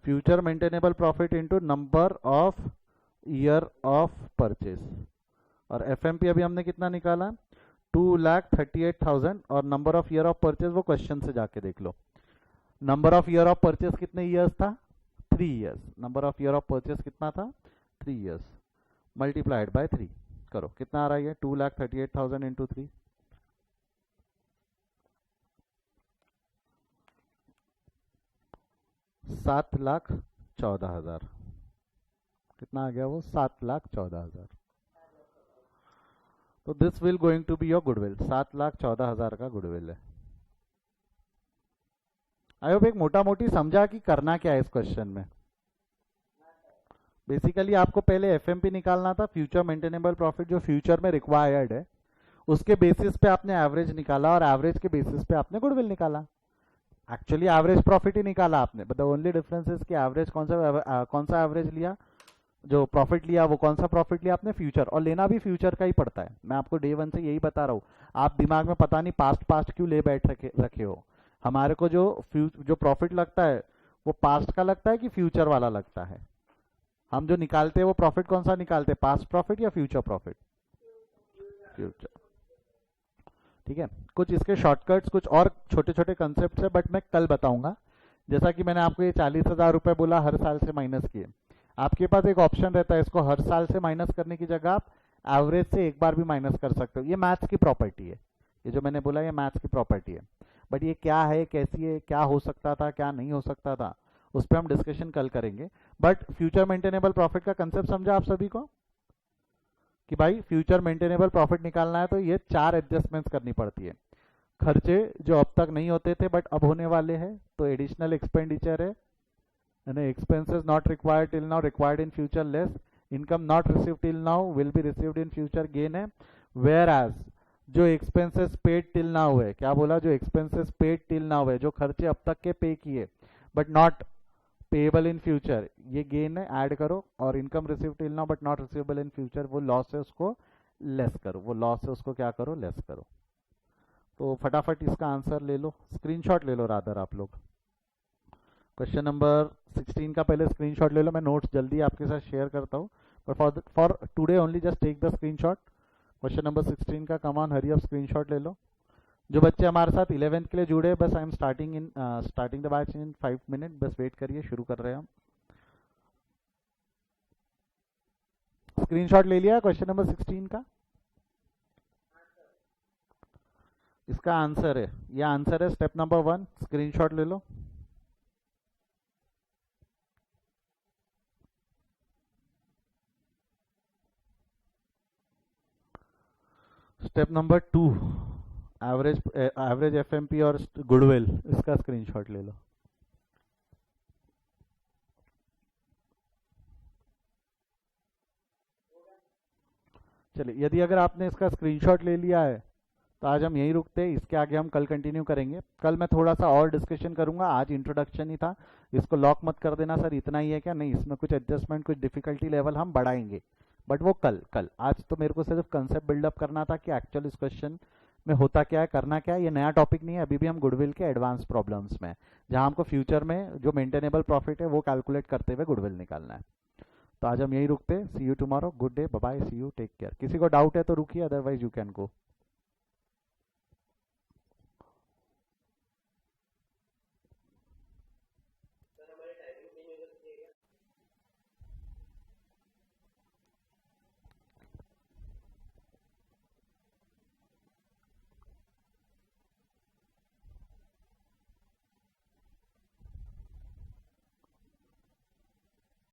Future maintainable profit into number of year of purchase. और एफएमपी अभी हमने कितना निकाला? 2,38,000। और number of year of purchase वो क्वेश्चन से जाके देख लो। Number of year of purchase कितने ईयर्स था? 3 years. Number of year of purchase कितना था? 3 ईयर्स। मल्टीप्लाइड बाय 3 करो, कितना आ रहा है? 2,38,000 इंटू 3, 7,14,000। कितना आ गया वो? 7,14,000। तो this will going to be your goodwill. 7,14,000 का गुडविल है। आई होप एक मोटा मोटी समझा कि करना क्या है इस क्वेश्चन में। बेसिकली आपको पहले एफएमपी निकालना था, फ्यूचर मेंटेनेबल प्रॉफिट, जो फ्यूचर में रिक्वायर्ड है। उसके बेसिस पे आपने एवरेज निकाला और एवरेज के बेसिस पे आपने गुडविल निकाला। एक्चुअली एवरेज प्रॉफिट ही निकाला आपने, but the only difference is कि एवरेज कौन सा एवरेज लिया, जो प्रॉफिट लिया वो कौन सा प्रॉफिट लिया आपने? फ्यूचर। और लेना भी फ्यूचर का ही पड़ता है। मैं आपको डे वन से यही बता रहा हूँ। आप दिमाग में पता नहीं पास्ट पास्ट क्यों ले बैठ रखे हो। हमारे को जो प्रॉफिट लगता है वो पास्ट का लगता है कि फ्यूचर वाला लगता है? हम जो निकालते हैं वो प्रॉफिट कौन सा निकालते हैं? पास्ट प्रॉफिट या फ्यूचर प्रॉफिट? फ्यूचर। ठीक है, कुछ इसके शॉर्टकट्स, कुछ और छोटे छोटे कंसेप्ट है, बट मैं कल बताऊंगा। जैसा कि मैंने आपको ये 40,000 रुपए बोला हर साल से माइनस किए, आपके पास एक ऑप्शन रहता है इसको हर साल से माइनस करने की जगह आप एवरेज से एक बार भी माइनस कर सकते हो। ये मैथ्स की प्रॉपर्टी है, ये जो मैंने बोला ये मैथ्स की प्रॉपर्टी है। बट ये क्या है, कैसी है, क्या हो सकता था, क्या नहीं हो सकता था, उस पर हम डिस्कशन कल करेंगे। बट फ्यूचर मेंटेनेबल प्रॉफिट का कंसेप्ट समझा आप सभी को कि भाई फ्यूचर मेंटेनेबल प्रॉफिट निकालना है तो ये 4 एडजस्टमेंट्स करनी पड़ती है। खर्चे जो अब तक नहीं होते थे बट अब होने वाले हैं, तो एडिशनल एक्सपेंडिचर है, expenses not required till now required in future less, income not received till now will be received in future gain है। whereas जो expenses paid till now है, क्या बोला? जो expenses paid till now है, जो खर्चे अब तक के पे किए but not payable in future, ये gain है, ऐड करो। और income received till now but not receivable in future, वो लॉस है, उसको लेस करो। वो लॉस है उसको क्या करो? लेस करो। तो फटाफट इसका आंसर ले लो, स्क्रीनशॉट ले लो रादर आप लोग। क्वेश्चन नंबर 16 का पहले स्क्रीनशॉट ले लो, मैं नोट्स जल्दी आपके साथ शेयर करता हूँ, पर for today only just take the screenshot. Question number 16 का कमान हरी अप स्क्रीनशॉट ले लो। जो बच्चे हमारे साथ 11th के लिए जुड़े, बस I am starting the batch in 5 minute, बस वेट करिए, शुरू कर रहे हैं हम। स्क्रीनशॉट ले लिया क्वेश्चन नंबर 16 का? इसका आंसर है, यह आंसर है स्टेप नंबर 1, स्क्रीनशॉट ले लो। स्टेप नंबर 2, एवरेज एफएमपी और गुडविल, इसका स्क्रीनशॉट ले लो। चलिए, यदि अगर आपने इसका स्क्रीनशॉट ले लिया है तो आज हम यहीं रुकते हैं, इसके आगे हम कल कंटिन्यू करेंगे। कल मैं थोड़ा सा और डिस्कशन करूंगा, आज इंट्रोडक्शन ही था। इसको लॉक मत कर देना सर इतना ही है क्या, नहीं, इसमें कुछ एडजस्टमेंट, कुछ डिफिकल्टी लेवल हम बढ़ाएंगे, बट वो कल। आज तो मेरे को सिर्फ कंसेप्ट बिल्डअप करना था कि एक्चुअल इस क्वेश्चन में होता क्या है, करना क्या है, ये नया टॉपिक नहीं है। अभी भी हम गुडविल के एडवांस प्रॉब्लम्स में, जहां हमको फ्यूचर में जो मेंटेनेबल प्रॉफिट है वो कैलकुलेट करते हुए गुडविल निकालना है। तो आज हम यही रुकते। See you tomorrow, good day, bye bye, see you, take care. किसी को डाउट है तो रुकिए, अदरवाइज यू कैन गो।